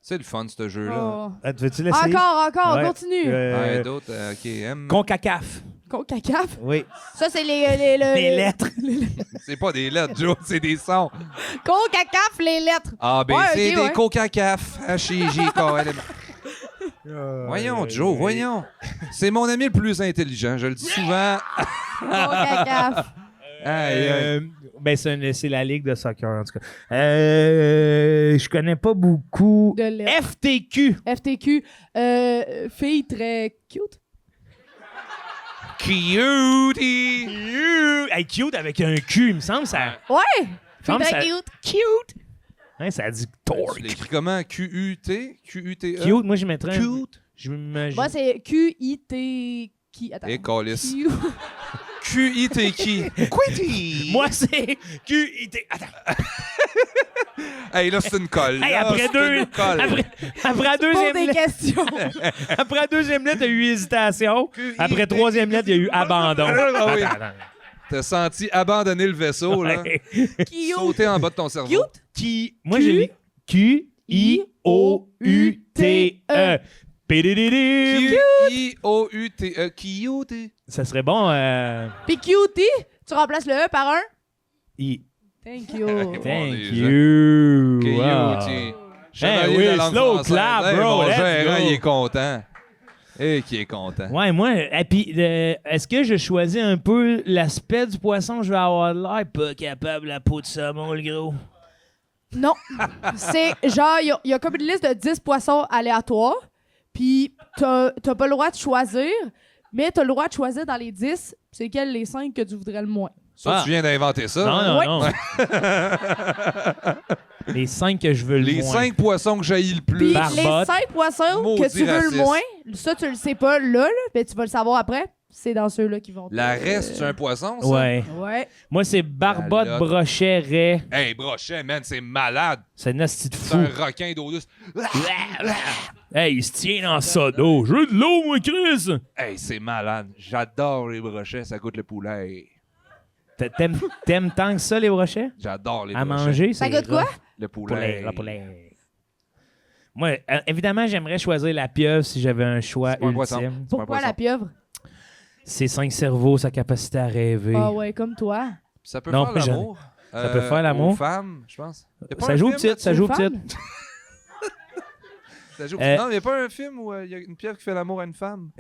C'est le fun, ce jeu-là. Oh. Ah, tu veux-tu l'essayer? Encore, Ouais. continue. Ouais, d'autres, OK. M. Concacaf. CONCACAF. Oui. Ça, c'est les Les lettres. C'est pas des lettres, Joe, c'est des sons. CONCACAF, les lettres. A, B, Ouais, C, ok, D, ouais. COCACAF, H, I, J, K, L, M. Voyons, Joe, voyons. C'est mon ami le plus intelligent, je le dis souvent. CONCACAF. Aïe, aïe. Ben, c'est la ligue de soccer, en tout cas. Je connais pas beaucoup. De lettres. FTQ. FTQ. Fille très cute. Cutie. Hey, cute avec un Q, il me semble. Ça, Ouais. il me semble Fille ça- très cute. Cute. Hein, ça dit Tu torque. l'écris comment? Q-U-T? Q-U-T-E? Cute, moi, je mettrais. Cute. Je m'imagine. Moi, c'est Q-I-T... Qui? Attends. Et calice. Q... Q-I-T qui? Quitty. Moi, c'est QIT. Attends. Hey, là, c'est une colle. Hey, là, après c'est deux. une colle. Après la Pose deuxième des lettre. questions. Après la deuxième lettre, il y a eu hésitation. Après la troisième lettre, il y a eu abandon. Ah oui. Attends. T'as senti abandonner le vaisseau, là. Ouais. Cute. Sauter en bas de ton cerveau. Cute. Qui. Moi, j'ai mis Q-I-O-U-T-E. Pidididi. Q-I-O-U-T-E. Cute. Ça serait bon. Puis cutie, tu remplaces le E par un... I. Thank you. Thank déjà. you. Cute. Wow. Chevalier oui, de la langue slow française. clap, Hey, bro, mon let's gérant, go. il est content. Et qui est content. Ouais, moi, et puis, est-ce que je choisis un peu l'aspect du poisson? Je vais avoir l'air pas capable la peau de saumon, le gros. Non. C'est genre, il y a comme une liste de 10 poissons aléatoires, puis t'as pas le droit de choisir, mais t'as le droit de choisir dans les 10, c'est lesquels les 5 que tu voudrais le moins. Ça, Ah. tu viens d'inventer ça. Non, hein? non, Ouais. non. Les 5 que je veux le Les moins. 5 poissons que j'haïs le plus. Puis Barbotte. les 5 poissons Maudit que tu veux raciste. le moins, ça, tu le sais pas là, mais tu vas le savoir après, c'est dans ceux-là qui vont... La reste, c'est un poisson, ça? Ouais. Ouais. Moi, c'est barbotte, La lotte. brochet, raie. Hey, brochet, man, c'est malade. C'est une hostie de C'est fou. un requin d'eau douce. Hey, il se tient dans ça d'eau. Je veux de l'eau, moi, Chris. Hey, c'est malade. J'adore les brochets, ça goûte le poulet. T'aimes tant que ça, les brochets? J'adore les À brochets. manger, Ça c'est goûte quoi? rough. Le Poulet, poulet. le poulet. Moi, évidemment, j'aimerais choisir la pieuvre si j'avais un choix C'est pas un poisson. ultime. C'est pas un Pourquoi poisson. la pieuvre? Ses 5 cerveaux, sa capacité à rêver. Ah ouais, comme toi. Ça peut Non, faire moi, j'en ai- l'amour. Ça peut faire l'amour. Aux femmes, je pense. Y a pas Ça un joue au film titre, ça là-dessus? joue au Femme? titre. Ça joue- Euh, Non, il n'y a pas un film où il y a une pieuvre qui fait l'amour à une femme.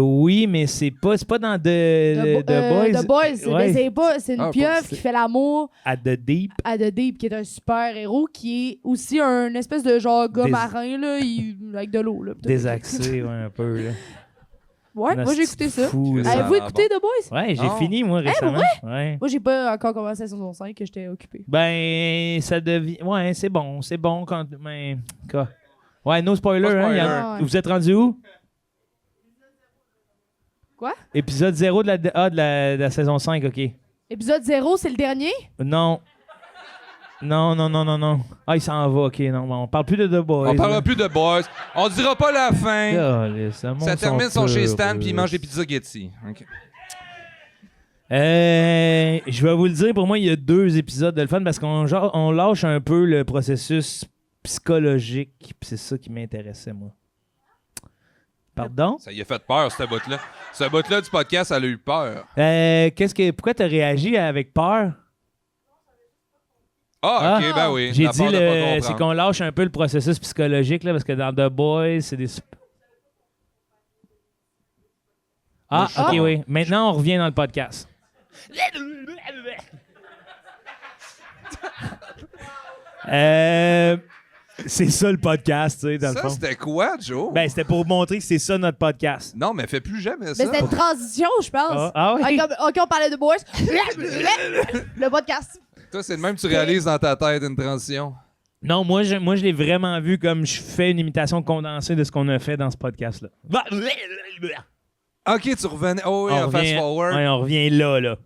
Oui, mais c'est pas dans The Boys. The Boys, Ouais. mais c'est une Ah, pieuvre pas- qui fait l'amour At the Deep. à The Deep, qui est un super héros, qui est aussi un espèce de genre gars Des- marin, là, avec de l'eau. Là, peut-être. Désaxé, ouais, un peu. Là. Ouais, moi j'ai écouté ça. Fou, là. Ça- Avez-vous Ah, écouté The Boys? Ouais, j'ai Non. fini, moi, récemment. Ouais. Moi j'ai pas encore commencé la saison 5, que j'étais occupé. Ben, ça devient. Ouais, c'est bon quand. Mais. Quoi? Ouais, no spoiler, Pas hein. spoiler. Ah, ouais. Vous êtes rendu où? Quoi? Épisode 0 de la saison 5, ok. Épisode 0, c'est le dernier? Non. Non. Ah, il s'en va, ok. Non, on parle plus de The Boys. On parlera là. plus de Boys. On dira pas la fin. Calisse, le monde Ça termine sont son chez peureux. Stan puis il mange des pizzas Getty. OK. Je vais vous le dire, pour moi, il y a 2 épisodes de le fun parce on lâche un peu le processus psychologique. Puis c'est ça qui m'intéressait, moi. Pardon? Ça y a fait peur, ce bout-là. Ce bout-là du podcast, elle a eu peur. Pourquoi t'as réagi avec peur? Ah, OK, ben oui. J'ai La dit, peur de pas c'est comprendre. qu'on lâche un peu le processus psychologique, là, parce que dans The Boys, c'est des... Ah, Moi, OK, je- oui. Maintenant, on revient dans le podcast. C'est ça le podcast, tu sais, dans le Ça, fond. c'était quoi, Joe? Ben, c'était pour montrer que c'est ça notre podcast. Non, mais fais plus jamais Mais ça. c'était une transition, je pense. Ah oui? OK, on parlait de boys. Le podcast. Toi, c'est le même que tu réalises dans ta tête une transition. Non, moi, je l'ai vraiment vu comme je fais une imitation condensée de ce qu'on a fait dans ce podcast-là. OK, tu revenais. Oh oui, on fast revient, forward. ouais, on revient là.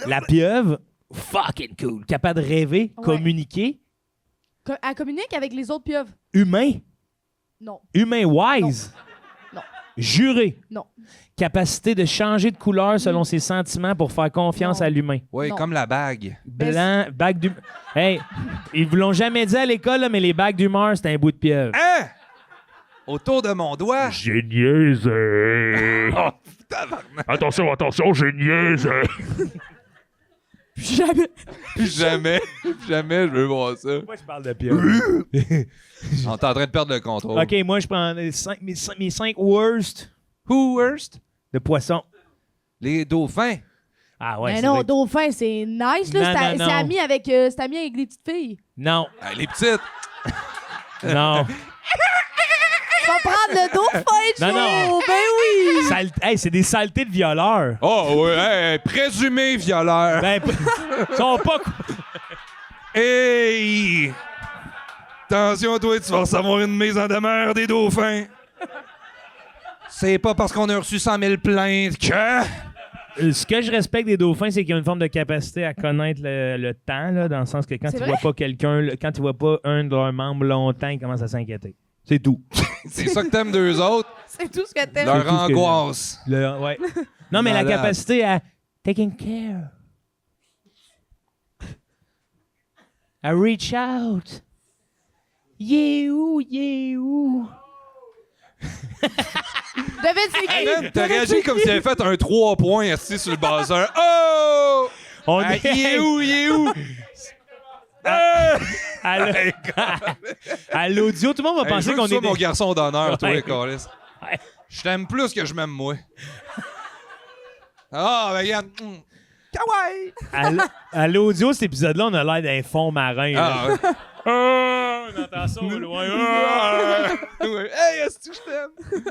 La pieuvre, fucking cool. Capable de rêver, Ouais. communiquer, Elle communique avec les autres pieuvres. humain, Non. humain wise, Non. juré, Non. capacité de changer de couleur selon ses sentiments pour faire confiance Non. à l'humain. Oui, Non. comme la bague. Blanc, bague d'humeur. Hey, ils vous l'ont jamais dit à l'école, là, mais les bagues d'humeur, c'est un bout de pieuvre. Hein? Autour de mon doigt. J'ai niaisé. Oh, tabarnak. Attention, j'ai niaisé. Jamais. Plus jamais, je veux voir ça. Moi, je parle de pieuvre. On est en train de perdre le contrôle. OK, moi, je prends mes 5 worst Who worst? de poissons. Les dauphins. Ah ouais, Mais c'est non, vrai. dauphin, c'est nice. Non, Là. non, C'est non. ami avec les petites filles. Non, Ah, les petites. non. Tu vas prendre le dauphin, Non, Joe. non. Ben oui. Hey, c'est des saletés de violeurs. Oh, oui, hey, présumé violeur. Ben, ils sont pas... Hey! Attention, toi, tu vas recevoir une mise en demeure des dauphins. C'est pas parce qu'on a reçu 100 000 plaintes que... Ce que je respecte des dauphins, c'est qu'ils ont une forme de capacité à connaître le temps, là, dans le sens que quand C'est ils vrai? voient pas quelqu'un, quand ils voient pas un de leurs membres longtemps, ils commencent à s'inquiéter. C'est tout. C'est ça que t'aimes d'eux autres, C'est tout ce que t'aimes. leur tout ce que angoisse. Ouais. Non, mais la Malade. capacité à taking care. À reach out. Yeah, où? Devine c'est qui? Man, t'as réagi comme s'il avait fait un 3 points assis sur le buzzer. Oh! On Ah, est il est où? à l'audio, tout le monde va penser qu'on est mon garçon d'honneur, toi, Ouais. Carlis. Ouais. Je t'aime plus que je m'aime moi. Ah, ben regarde. Kawaii! À l'audio, cet épisode-là, on a l'air d'un fond marin. là. Ah, ouais. On entend ça au loin. Ah! Ouais. Hey, est-ce que je t'aime?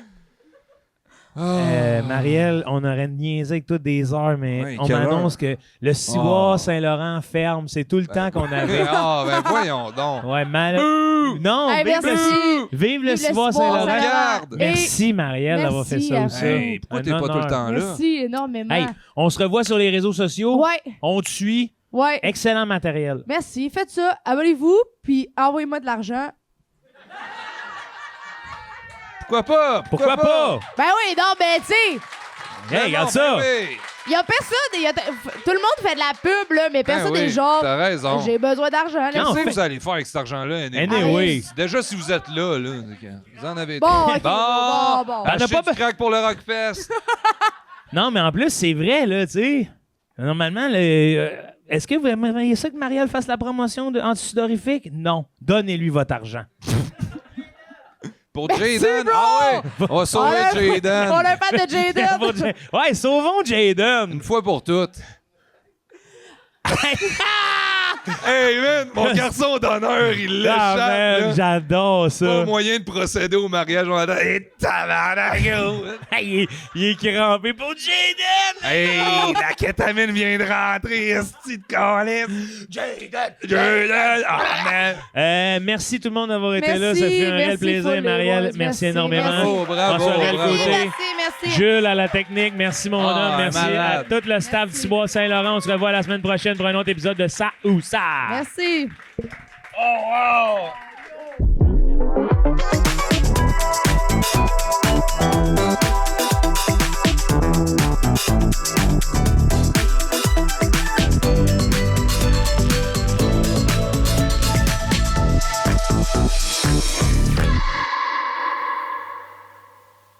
Marielle, on aurait niaisé avec toi des heures, mais Ouais, on quelle m'annonce que le ciboire Oh. Saint-Laurent ferme. C'est tout le temps qu'on avait. Ah, ben voyons donc. Ouais, Non, Hey, vive, merci. vive le Vive le ciboire ciboire Saint-Laurent. Saint-Laurent. Regarde. Et Merci, Marielle, d'avoir fait merci ça à aussi. vous. Hey, pourquoi Un t'es pas tout le honneur. temps là? Merci énormément. Hey, on se revoit sur les réseaux sociaux. Ouais, On te suit. ouais. Excellent matériel. Merci. Faites ça. Abonnez-vous, puis envoyez-moi de l'argent. Pourquoi pas? Pourquoi pas? Ben oui, non, ben tu sais, Hey, regarde ça. il y a personne. Tout le monde fait de la pub, là, mais personne Ben oui, n'est genre. T'as raison. J'ai besoin d'argent. là. Non, Qu'est-ce que fait- vous allez faire avec cet argent-là? Anyway. Déjà, si vous êtes là, c'est que vous en avez Bon, ok. Bon. Bon. Ben, Achetez on a pas du crack pour le Rockfest. Non, mais en plus, c'est vrai, là, tu sais. Normalement, est-ce que vous aimeriez ça que Marielle fasse la promotion de antisudorifique? Non. Donnez-lui votre argent. Pour Jaden. Ah ouais! On va sauver On Jaden. a pas de Jaden. Ouais, sauvons Jaden. Une fois pour toutes. Hey man, mon garçon d'honneur, il Ah, l'échappe. man, là. j'adore ça. Pas moyen de procéder au mariage. On attend. Hey, tabarnak, gros. Il est crampé pour Jaden. Hey, la kétamine vient de rentrer, esti de calice. Jaden. Ah, man. Merci tout le monde d'avoir été Merci, là. Ça fait un réel merci, plaisir, Follow Marielle. Boys. Merci Merci, énormément. Bravo, bravo, François bravo. Delcôté. Merci. Jules à la technique, merci mon Ah, homme, merci malade. à tout le staff du Ciboire Saint-Laurent. On se revoit la semaine prochaine pour un autre épisode de Ça ou Ça. Merci. Oh, wow.